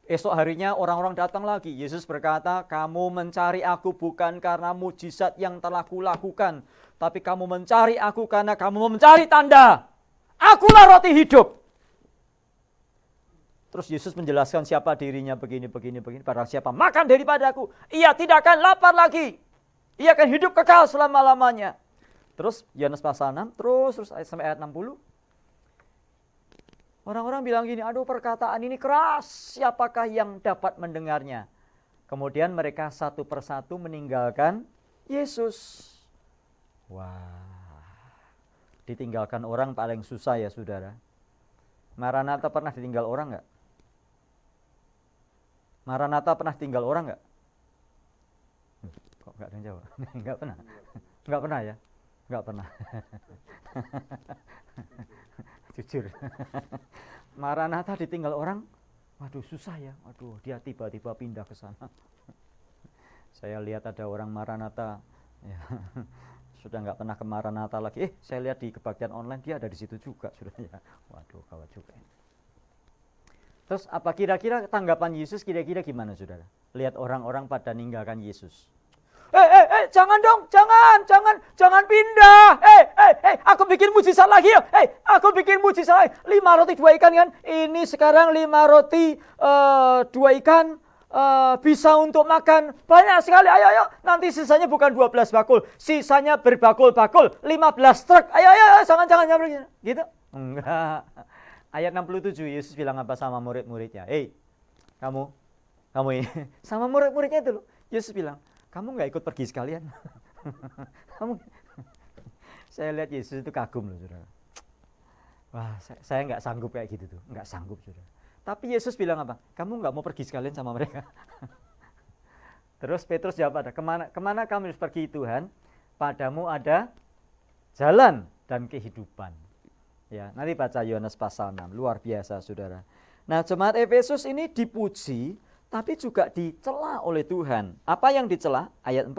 esok harinya orang-orang datang lagi. Yesus berkata, kamu mencari aku bukan karena mujizat yang telah kulakukan, tapi kamu mencari aku karena kamu mencari tanda. Akulah roti hidup. Terus Yesus menjelaskan siapa dirinya begini. Barang siapa makan daripada aku, ia tidak akan lapar lagi. Ia akan hidup kekal selama-lamanya. Terus Yohanes pasal 6, terus sampai ayat 60. Orang-orang bilang gini, aduh perkataan ini keras, siapakah yang dapat mendengarnya? Kemudian mereka satu persatu meninggalkan Yesus. Wah, ditinggalkan orang paling susah ya saudara. Maranatha pernah ditinggal orang enggak? Maranatha pernah tinggal orang enggak? Kok enggak ada yang jawab? Enggak pernah. Enggak pernah ya? Enggak pernah. Jujur. Maranatha ditinggal orang, waduh susah ya. Waduh, dia tiba-tiba pindah ke sana. Saya lihat ada orang Maranatha ya, sudah enggak pernah ke Maranatha lagi. Saya lihat di kebaktian online dia ada di situ juga sudah ya. Waduh, kawat juga. Terus apa kira-kira tanggapan Yesus kira-kira gimana saudara? Lihat orang-orang pada ninggalkan Yesus. Jangan dong, jangan pindah. Aku bikin mujizat lagi ya. Aku bikin mujizat lagi. 5 roti 2 ikan kan. Ini sekarang 5 roti 2 ikan bisa untuk makan banyak sekali. Ayo. Nanti sisanya bukan 12 bakul, sisanya berbakul-bakul, 15 truk. Ayo, jangan begini. Gitu? Enggak. Ayat 67 Yesus bilang apa sama murid-muridnya? Kamu ini sama murid-muridnya itu loh. Yesus bilang, kamu nggak ikut pergi sekalian? Saya lihat Yesus itu kagum loh saudara. Wah, saya nggak sanggup kayak gitu tuh, nggak sanggup saudara. Tapi Yesus bilang apa? Kamu nggak mau pergi sekalian sama mereka? Terus Petrus jawab ada, kemana kami harus pergi Tuhan? Padamu ada jalan dan kehidupan. Ya, nanti baca Yohanes pasal 6, luar biasa saudara. Nah, jemaat Efesus ini dipuji, tapi juga dicela oleh Tuhan. Apa yang dicela? Ayat 4.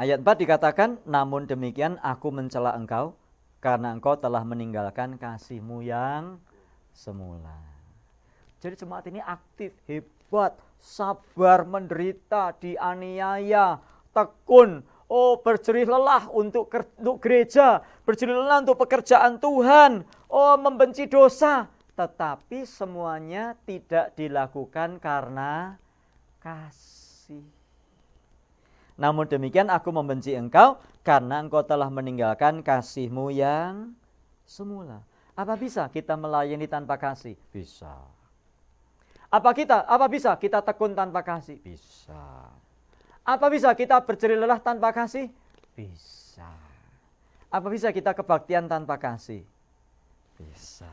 Ayat 4 dikatakan, namun demikian aku mencela engkau, karena engkau telah meninggalkan kasihmu yang semula. Jadi jemaat ini aktif, hebat, sabar, menderita, dianiaya, tekun, berjerih lelah untuk gereja, berjerih lelah untuk pekerjaan Tuhan, membenci dosa. Tetapi semuanya tidak dilakukan karena kasih. Namun demikian aku membenci engkau karena engkau telah meninggalkan kasihmu yang semula. Apa bisa kita melayani tanpa kasih? Bisa. Apa bisa kita tekun tanpa kasih? Bisa. Apa bisa kita berjerih lelah tanpa kasih? Bisa. Apa bisa kita kebaktian tanpa kasih? Bisa.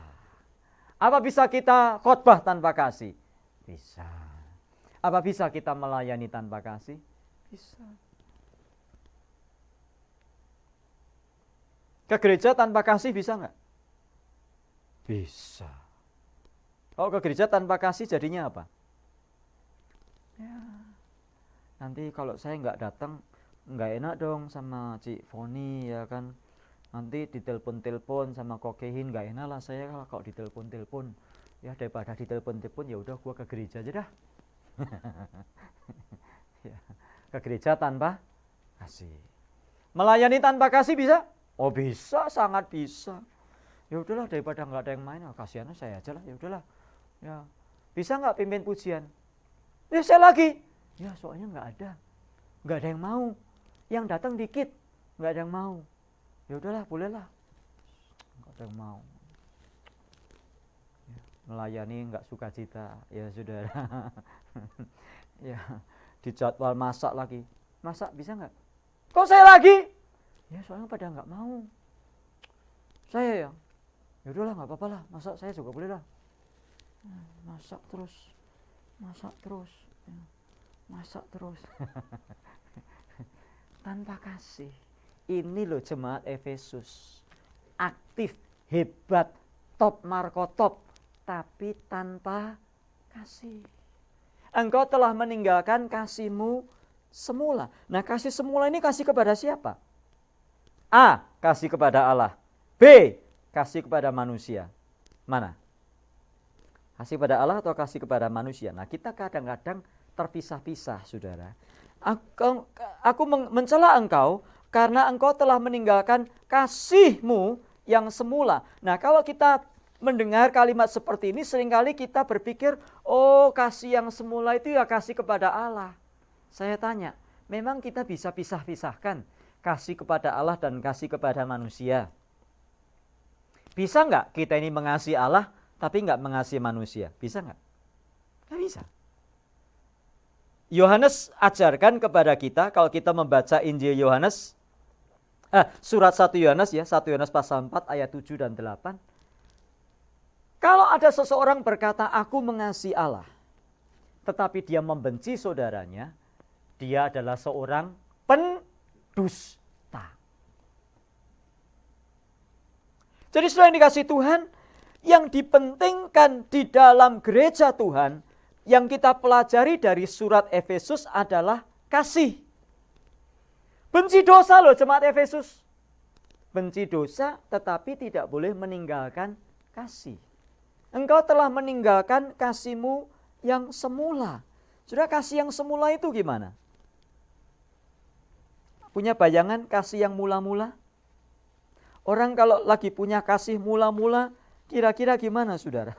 Apa bisa kita khotbah tanpa kasih? Bisa. Apa bisa kita melayani tanpa kasih? Bisa. Ke gereja tanpa kasih bisa nggak? Bisa. Kalau ke gereja tanpa kasih jadinya apa? Ya. Nanti kalau saya nggak datang, nggak enak dong sama Cik Foni ya kan. Nanti ditelepon-telepon sama Kokehin, nggak enak lah saya kalau ditelepon-telepon. Ya daripada ditelepon-telepon ya udah gua ke gereja aja dah. Ya, ke gereja tanpa kasih. Melayani tanpa kasih bisa? Oh bisa, sangat bisa. Ya udahlah, daripada nggak ada yang main, kasihan saya aja lah, ya udahlah. Ya. Bisa nggak pimpin pujian? Ya saya lagi. Ya soalnya nggak ada yang mau. Yang datang dikit, nggak ada yang mau. Ya udahlah, bolehlah. Nggak ada yang mau. Ya, melayani nggak suka cita, ya saudara. Ya, dijadwal masak lagi. Masak bisa nggak? Kok saya lagi? Ya soalnya pada nggak mau. Saya ya udahlah nggak apa-apa lah, masak saya juga boleh lah. Masak terus, ya. Masak terus. Tanpa kasih. Ini loh jemaat Efesus, aktif, hebat, top Marco top, tapi tanpa kasih. Engkau telah meninggalkan kasihmu semula. Nah, kasih semula ini kasih kepada siapa? A, kasih kepada Allah. B, kasih kepada manusia. Mana? Kasih kepada Allah atau kasih kepada manusia? Nah, kita kadang-kadang terpisah-pisah, saudara. Aku mencela engkau karena engkau telah meninggalkan kasihmu yang semula. Nah, kalau kita mendengar kalimat seperti ini, seringkali kita berpikir, oh kasih yang semula itu ya kasih kepada Allah. Saya tanya, memang kita bisa pisah-pisahkan kasih kepada Allah dan kasih kepada manusia? Bisa nggak kita ini mengasihi Allah tapi nggak mengasihi manusia? Bisa nggak? Nggak bisa. Yohanes ajarkan kepada kita, kalau kita membaca Injil Yohanes, surat 1 Yohanes ya, 1 Yohanes pasal 4 ayat 7 dan 8. Kalau ada seseorang berkata, aku mengasihi Allah, tetapi dia membenci saudaranya, dia adalah seorang pendusta. Jadi saudara yang dikasihi Tuhan, yang dipentingkan di dalam gereja Tuhan, yang kita pelajari dari surat Efesus adalah kasih. Benci dosa loh jemaat Efesus. Benci dosa tetapi tidak boleh meninggalkan kasih. Engkau telah meninggalkan kasihmu yang semula. Sudah kasih yang semula itu gimana? Punya bayangan kasih yang mula-mula? Orang kalau lagi punya kasih mula-mula, kira-kira gimana saudara?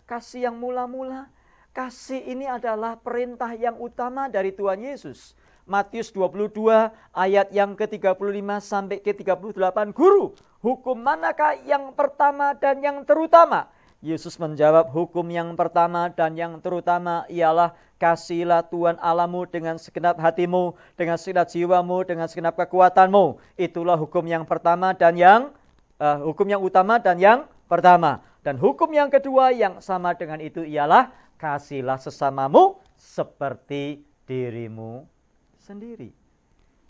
Kasih yang mula-mula, kasih ini adalah perintah yang utama dari Tuhan Yesus. Matius 22 ayat yang ke-35 sampai ke-38. Guru, hukum manakah yang pertama dan yang terutama? Yesus menjawab, hukum yang pertama dan yang terutama ialah kasihilah Tuhan Allahmu dengan segenap hatimu, dengan segenap jiwamu, dengan segenap kekuatanmu. Itulah hukum yang pertama dan hukum yang utama dan yang pertama. Dan hukum yang kedua yang sama dengan itu ialah kasihilah sesamamu seperti dirimu sendiri.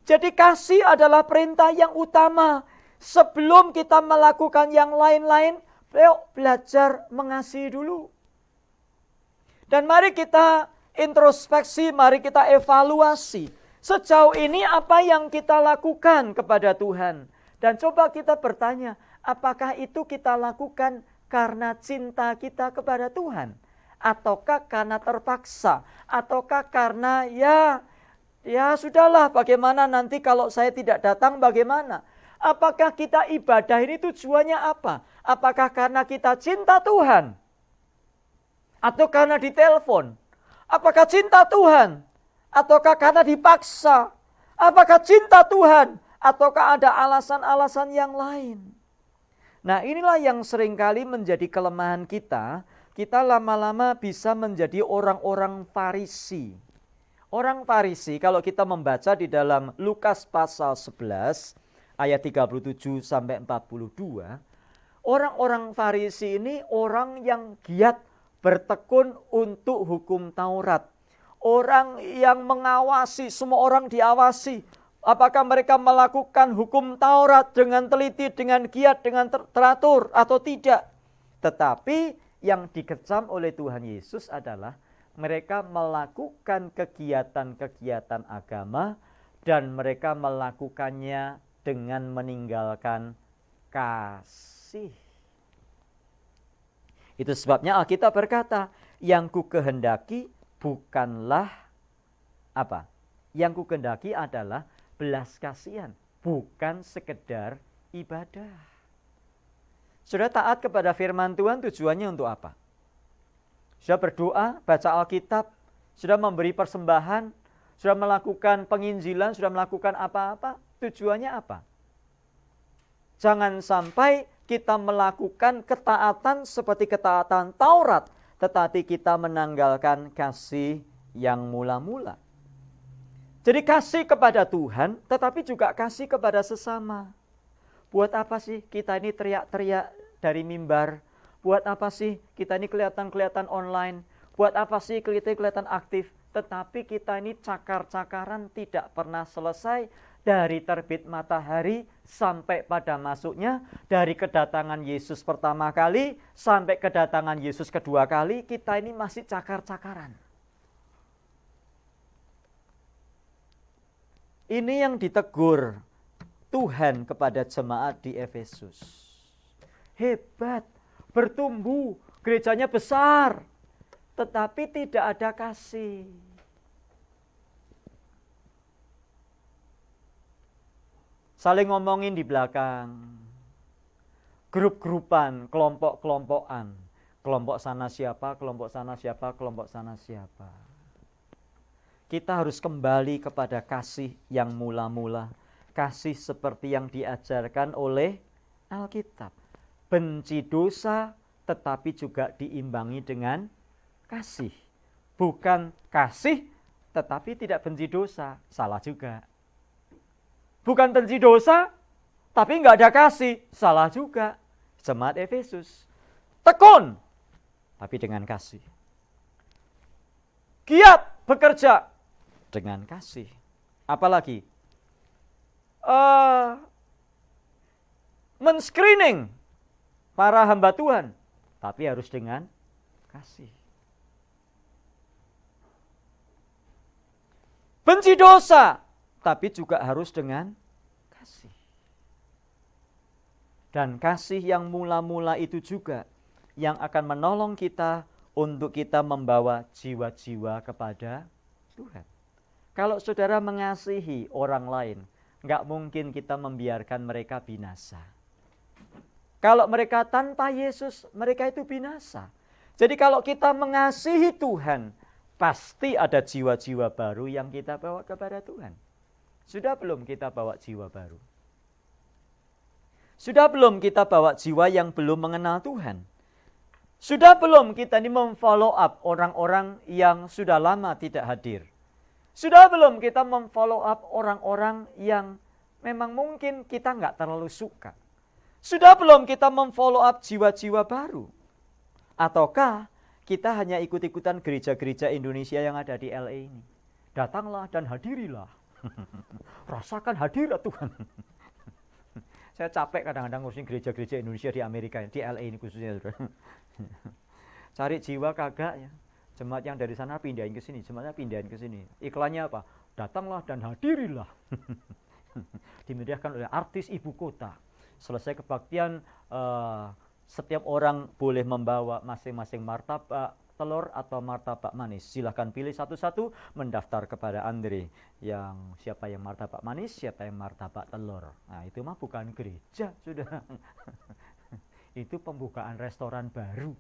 Jadi kasih adalah perintah yang utama. Sebelum kita melakukan yang lain-lain, yuk belajar mengasihi dulu. Dan mari kita introspeksi, mari kita evaluasi. Sejauh ini apa yang kita lakukan kepada Tuhan. Dan coba kita bertanya, apakah itu kita lakukan karena cinta kita kepada Tuhan? Ataukah karena terpaksa? Ataukah karena ya sudahlah, bagaimana nanti kalau saya tidak datang bagaimana? Apakah kita ibadah ini tujuannya apa? Apakah karena kita cinta Tuhan? Atau karena ditelepon? Apakah cinta Tuhan? Ataukah karena dipaksa? Apakah cinta Tuhan? Ataukah ada alasan-alasan yang lain? Nah, inilah yang seringkali menjadi kelemahan kita. Kita lama-lama bisa menjadi orang-orang Farisi. Orang Farisi, kalau kita membaca di dalam Lukas pasal 11, ayat 37 sampai 42, orang-orang Farisi ini orang yang giat bertekun untuk hukum Taurat. Orang yang mengawasi, semua orang diawasi. Apakah mereka melakukan hukum Taurat dengan teliti, dengan giat, dengan teratur atau tidak. Tetapi yang dikecam oleh Tuhan Yesus adalah mereka melakukan kegiatan-kegiatan agama dan mereka melakukannya dengan meninggalkan kasih. Itu sebabnya Alkitab berkata, yang ku kehendaki bukanlah apa? Yang ku kehendaki adalah belas kasihan, bukan sekedar ibadah. Sudah taat kepada firman Tuhan tujuannya untuk apa? Sudah berdoa, baca Alkitab, sudah memberi persembahan, sudah melakukan penginjilan, sudah melakukan apa-apa, tujuannya apa? Jangan sampai kita melakukan ketaatan seperti ketaatan Taurat, tetapi kita menanggalkan kasih yang mula-mula. Jadi kasih kepada Tuhan, tetapi juga kasih kepada sesama. Buat apa sih kita ini teriak-teriak dari mimbar? Buat apa sih kita ini kelihatan online? Buat apa sih kita kelihatan aktif? Tetapi kita ini cakar-cakaran tidak pernah selesai dari terbit matahari sampai pada masuknya, dari kedatangan Yesus pertama kali sampai kedatangan Yesus kedua kali, kita ini masih cakar-cakaran. Ini yang ditegur Tuhan kepada jemaat di Efesus. Hebat, bertumbuh, gerejanya besar, tetapi tidak ada kasih. Saling ngomongin di belakang, grup-grupan, kelompok-kelompokan, kelompok sana siapa, kelompok sana siapa, kelompok sana siapa. Kita harus kembali kepada kasih yang mula-mula, kasih seperti yang diajarkan oleh Alkitab. Benci dosa tetapi juga diimbangi dengan kasih. Bukan kasih tetapi tidak benci dosa, salah juga. Bukan benci dosa tapi nggak ada kasih, salah juga. Jemaat Efesus, tekun tapi dengan kasih. Giat bekerja dengan kasih. Apalagi men-screening para hamba Tuhan, tapi harus dengan kasih. Benci dosa, tapi juga harus dengan kasih. Dan kasih yang mula-mula itu juga yang akan menolong kita untuk kita membawa jiwa-jiwa kepada Tuhan. Kalau saudara mengasihi orang lain, nggak mungkin kita membiarkan mereka binasa. Kalau mereka tanpa Yesus, mereka itu binasa. Jadi kalau kita mengasihi Tuhan, pasti ada jiwa-jiwa baru yang kita bawa kepada Tuhan. Sudah belum kita bawa jiwa baru? Sudah belum kita bawa jiwa yang belum mengenal Tuhan? Sudah belum kita ini memfollow up orang-orang yang sudah lama tidak hadir? Sudah belum kita memfollow up orang-orang yang memang mungkin kita nggak terlalu suka? Sudah belum kita memfollow up jiwa-jiwa baru? Ataukah kita hanya ikut-ikutan gereja-gereja Indonesia yang ada di LA ini? Datanglah dan hadirilah. Rasakan hadirat Tuhan. Saya capek kadang-kadang ngurusin gereja-gereja Indonesia di Amerika, di LA ini khususnya. Cari jiwa kagak ya. Jemaat yang dari sana pindahin ke sini, jemaatnya pindahin ke sini. Iklannya apa? Datanglah dan hadirilah. Dimeriahkan oleh artis ibu kota. Selesai kebaktian, setiap orang boleh membawa masing-masing martabak telur atau martabak manis. Silahkan pilih satu-satu, mendaftar kepada Andre. Siapa yang martabak manis, siapa yang martabak telur. Nah itu mah bukan gereja, sudah. Itu pembukaan restoran baru.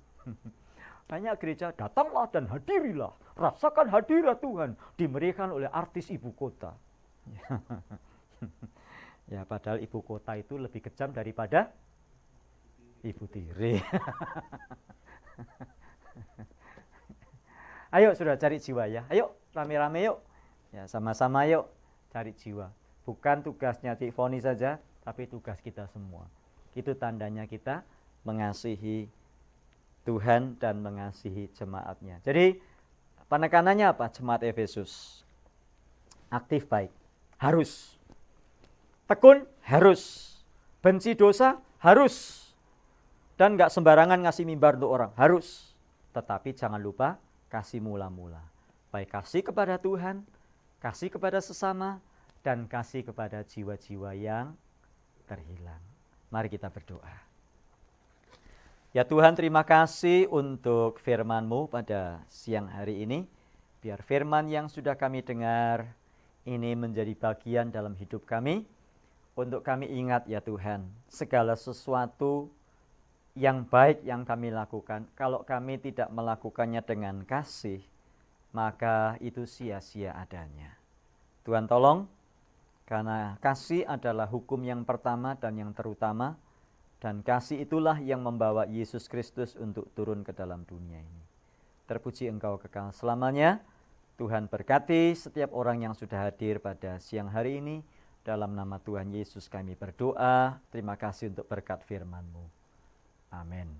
Banyak gereja, datanglah dan hadirilah. Rasakan hadirat Tuhan. Dimeriahkan oleh artis ibu kota. Ya padahal ibu kota itu lebih kejam daripada ibu tiri. Ayo sudah cari jiwa ya. Ayo rame-rame yuk. Ya sama-sama yuk cari jiwa. Bukan tugasnya Cik Foni saja, tapi tugas kita semua. Itu tandanya kita mengasihi Tuhan dan mengasihi jemaatnya. Jadi penekanannya apa? Jemaat Efesus. Aktif baik. Harus. Tekun harus. Benci dosa harus. Dan gak sembarangan ngasih mimbar untuk orang. Harus. Tetapi jangan lupa kasih mula-mula. Baik kasih kepada Tuhan, kasih kepada sesama, dan kasih kepada jiwa-jiwa yang terhilang. Mari kita berdoa. Ya Tuhan, terima kasih untuk firman-Mu pada siang hari ini. Biar firman yang sudah kami dengar ini menjadi bagian dalam hidup kami untuk kami ingat ya Tuhan, segala sesuatu yang baik yang kami lakukan, kalau kami tidak melakukannya dengan kasih, maka itu sia-sia adanya. Tuhan tolong, karena kasih adalah hukum yang pertama dan yang terutama, dan kasih itulah yang membawa Yesus Kristus untuk turun ke dalam dunia ini. Terpuji Engkau kekal selamanya. Tuhan berkati setiap orang yang sudah hadir pada siang hari ini. Dalam nama Tuhan Yesus kami berdoa. Terima kasih untuk berkat firman-Mu. Amin.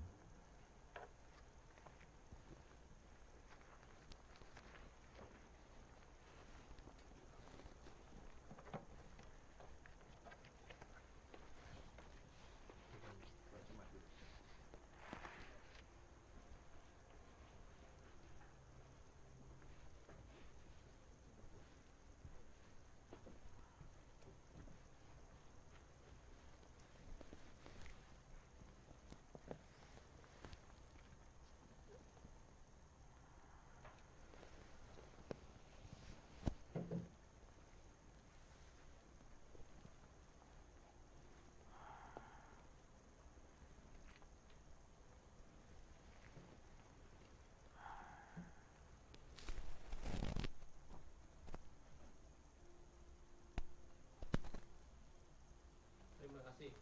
Terima kasih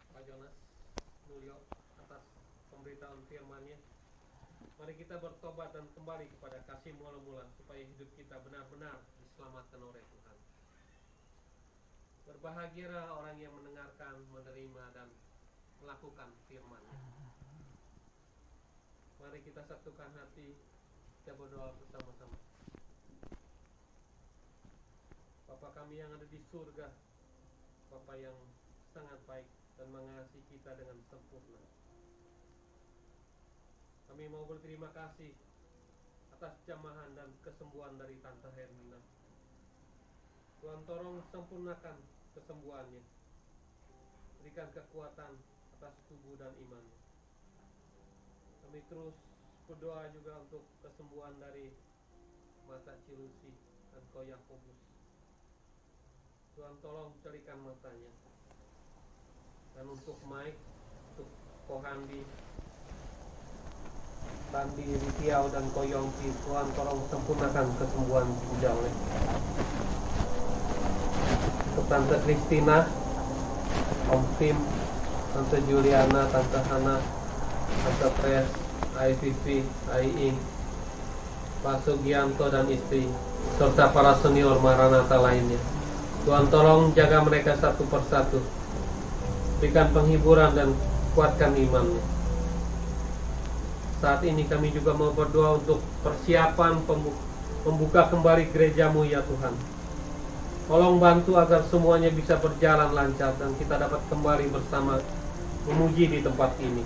Pak Jonas Mulyo atas pemberitaan firman-Nya. Mari kita bertobat dan kembali kepada kasih mula-mula supaya hidup kita benar-benar diselamatkan oleh Tuhan. Berbahagialah orang yang mendengarkan, menerima dan melakukan firman-Nya. Mari kita satukan hati, kita berdoa bersama-sama. Bapa kami yang ada di surga, Bapa yang sangat baik dan mengasihi kita dengan sempurna. Kami mau berterima kasih atas jamahan dan kesembuhan dari Tante Hermina. Tuhan tolong sempurnakan kesembuhannya. Berikan kekuatan atas tubuh dan imannya. Kami terus berdoa juga untuk kesembuhan dari mata Cilusi dan Ko Yakobus. Tuhan tolong cerikan matanya. Dan untuk Mike, untuk Kohandi, Tandi, Ritiau dan Koyongki, Tuhan tolong sempurnakan kesembuhan ginjalnya. Untuk Tante Kristina, Om Tim, Tante Juliana, Tante Hana, Tante Pres, IVV, Aiing, Pak Sugianto dan istri, serta para senior Maranatha lainnya. Tuhan tolong jaga mereka satu persatu. Berikan penghiburan dan kuatkan imannya. Saat ini kami juga mau berdoa untuk persiapan membuka kembali gereja-Mu ya Tuhan. Tolong bantu agar semuanya bisa berjalan lancar dan kita dapat kembali bersama memuji di tempat ini.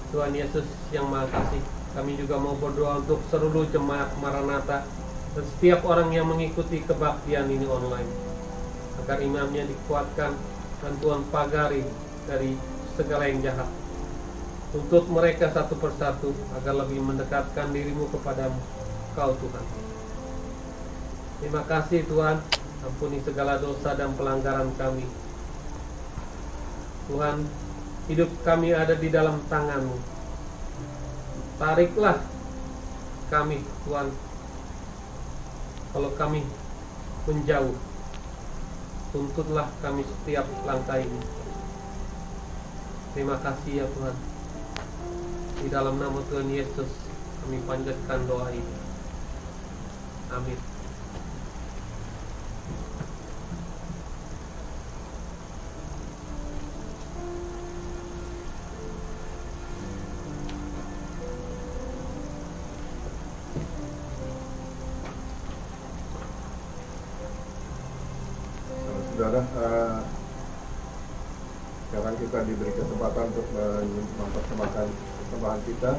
Tuhan Yesus yang Maha Kasih, kami juga mau berdoa untuk seluruh jemaat Maranatha dan setiap orang yang mengikuti kebaktian ini online, agar imannya dikuatkan dan Tuhan pagari dari segala yang jahat. Tuntut mereka satu persatu agar lebih mendekatkan dirimu kepadamu, Kau Tuhan. Terima kasih Tuhan, ampuni segala dosa dan pelanggaran kami. Tuhan, hidup kami ada di dalam tangan-Mu. Tariklah kami Tuhan, kalau kami menjauh, tuntutlah kami setiap langkah ini. Terima kasih ya Tuhan. Di dalam nama Tuhan Yesus kami panjatkan doa ini. Amin. Saudara, sekarang kita diberi kesempatan untuk mempersembahkan persembahan kita.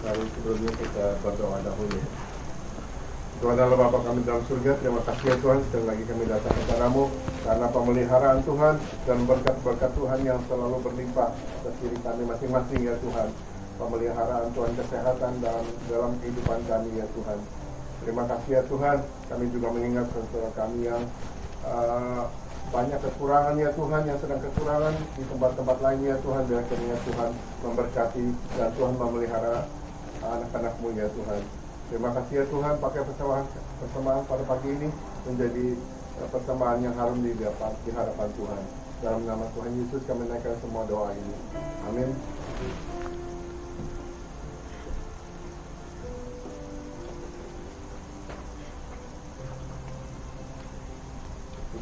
Lalu sebelumnya kita berdoa dahulu. Tuhan Allah Bapa kami dalam surga, terima kasih ya Tuhan, sekali lagi kami datang kepadamu karena pemeliharaan Tuhan dan berkat-berkat Tuhan yang selalu berlimpah atas diri kami masing-masing ya Tuhan. Pemeliharaan Tuhan, kesehatan dalam kehidupan kami ya Tuhan. Terima kasih ya Tuhan, kami juga mengingat saudara kami yang banyak kekurangan ya Tuhan, yang sedang kekurangan di tempat-tempat lainnya Tuhan, dan kiranya Tuhan memberkati dan Tuhan memelihara anak-anak-Mu ya Tuhan. Terima kasih ya Tuhan, pakai persembahan pada pagi ini menjadi persembahan yang harum di hadapan Tuhan. Dalam nama Tuhan Yesus kami naikkan semua doa ini. Amin.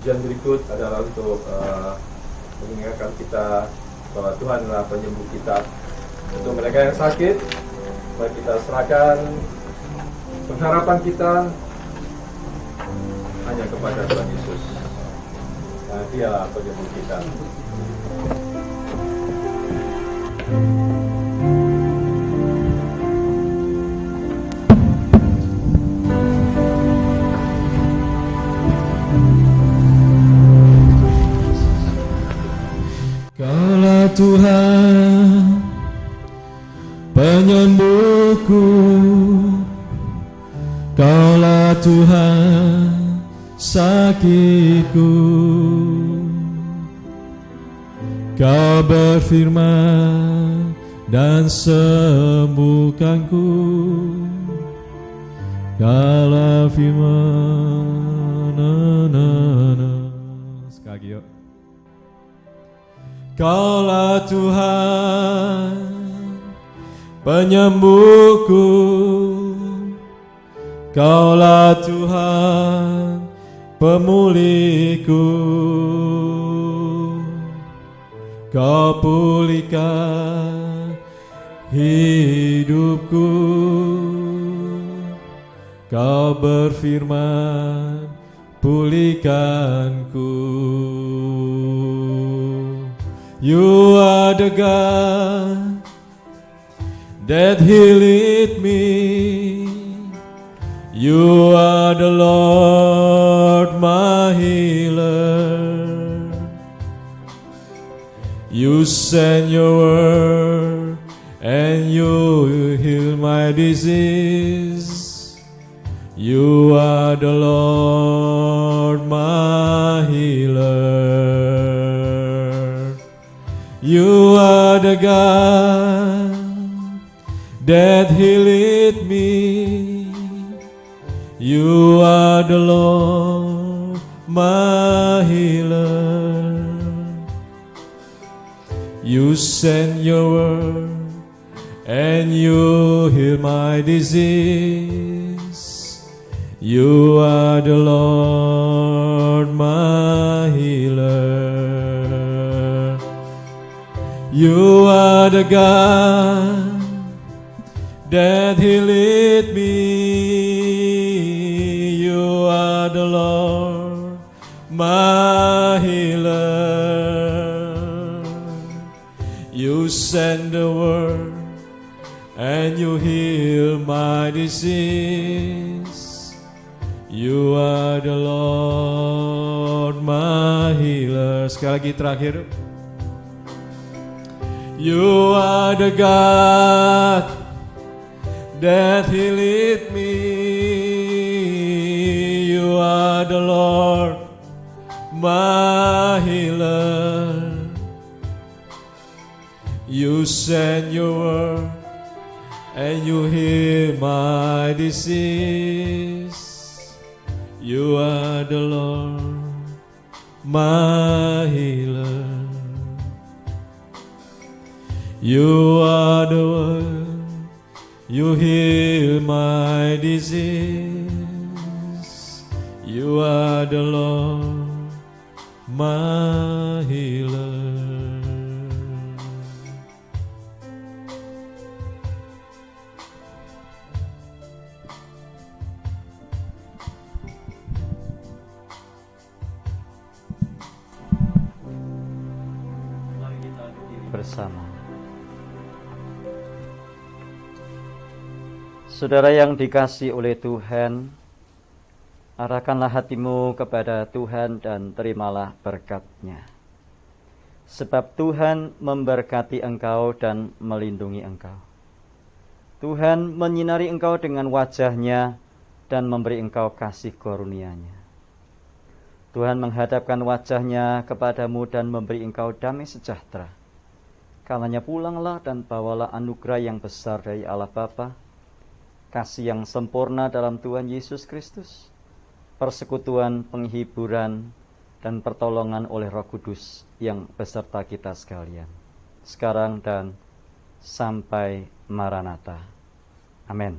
Pujian berikut adalah untuk mengingatkan kita bahwa Tuhan adalah penyembuh kita. Untuk mereka yang sakit, mari kita serahkan pengharapan kita hanya kepada Tuhan Yesus. Nah, Dialah penyembuh kita. Kaulah Tuhan penyembuhku, Kaulah Tuhan sakitku. Kau berfirman dan sembuhkanku. Kaulah firman, sekali lagi yuk. Kaulah Tuhan penyembuhku, Kaulah Tuhan pemulihku. Kau pulihkan hidupku. Kau berfirman pulihkanku. You are the God that healeth me. You are the Lord my healer. You send your word and you heal my disease. You are the Lord my healer. You are the God that healeth me. You are the Lord my healer. You send your word and you heal my disease. You are the Lord my healer. You are the God that healeth me. You are the Lord my healer. You send the word and you heal my disease. You are the Lord my healer. Sekali lagi terakhir. You are the God that healeth me. You are the Lord my healer. You send your word and you heal my disease. You are the Lord my healer. You are the one, you heal my disease. You are the Lord my healer. Bersama. Saudara yang dikasihi oleh Tuhan, arahkanlah hatimu kepada Tuhan dan terimalah berkat-Nya. Sebab Tuhan memberkati engkau dan melindungi engkau. Tuhan menyinari engkau dengan wajah-Nya dan memberi engkau kasih karunia-Nya. Tuhan menghadapkan wajah-Nya kepadamu dan memberi engkau damai sejahtera. Karenanya pulanglah dan bawalah anugerah yang besar dari Allah Bapa, kasih yang sempurna dalam Tuhan Yesus Kristus, persekutuan, penghiburan, dan pertolongan oleh Roh Kudus yang beserta kita sekalian, sekarang dan sampai Maranatha. Amin.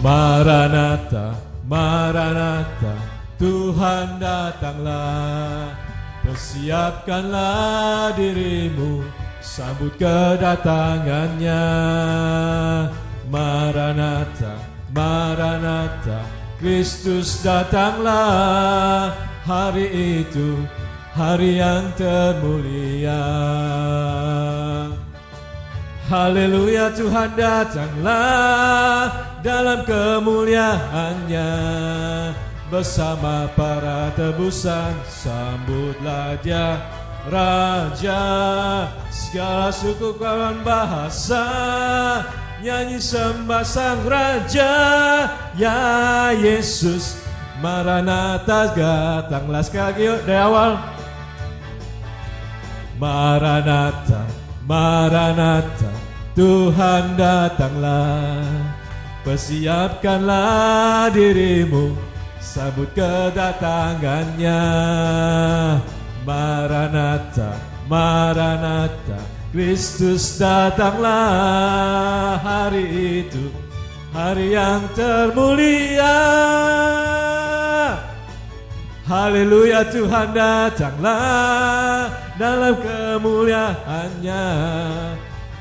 Maranatha, Maranatha, Tuhan datanglah. Persiapkanlah dirimu, sambut kedatangannya. Maranatha, Maranatha, Kristus datanglah. Hari itu, hari yang termulia. Haleluya, Tuhan datanglah dalam kemuliaan-Nya. Bersama para tebusan sambutlah Dia Raja. Segala suku kawan bahasa nyanyi sembah Sang Raja. Ya Yesus, Maranatha datanglah. Sekali lagi yuk dari awal. Maranatha, Maranatha, Tuhan datanglah. Persiapkanlah dirimu, sambut kedatangannya. Maranatha, Maranatha, Kristus datanglah. Hari itu, hari yang termulia. Haleluya, Tuhan datanglah dalam kemuliaan-Nya.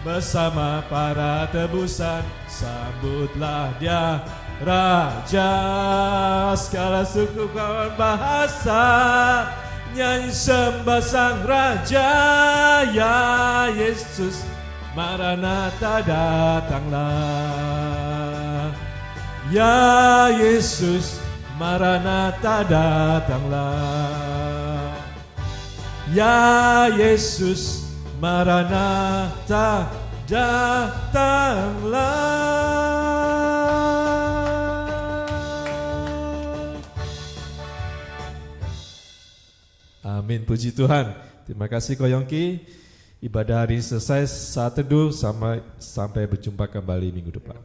Bersama para tebusan sambutlah Dia Raja. Segala suku kawan bahasa nyanyi sembah Sang Raja. Ya Yesus, Maranatha datanglah. Ya Yesus, Maranatha datanglah. Ya Yesus, Maranatha datanglah. Amin, puji Tuhan. Terima kasih Ko Yongki. Ibadah hari ini selesai, saat teduh sampai berjumpa kembali minggu depan.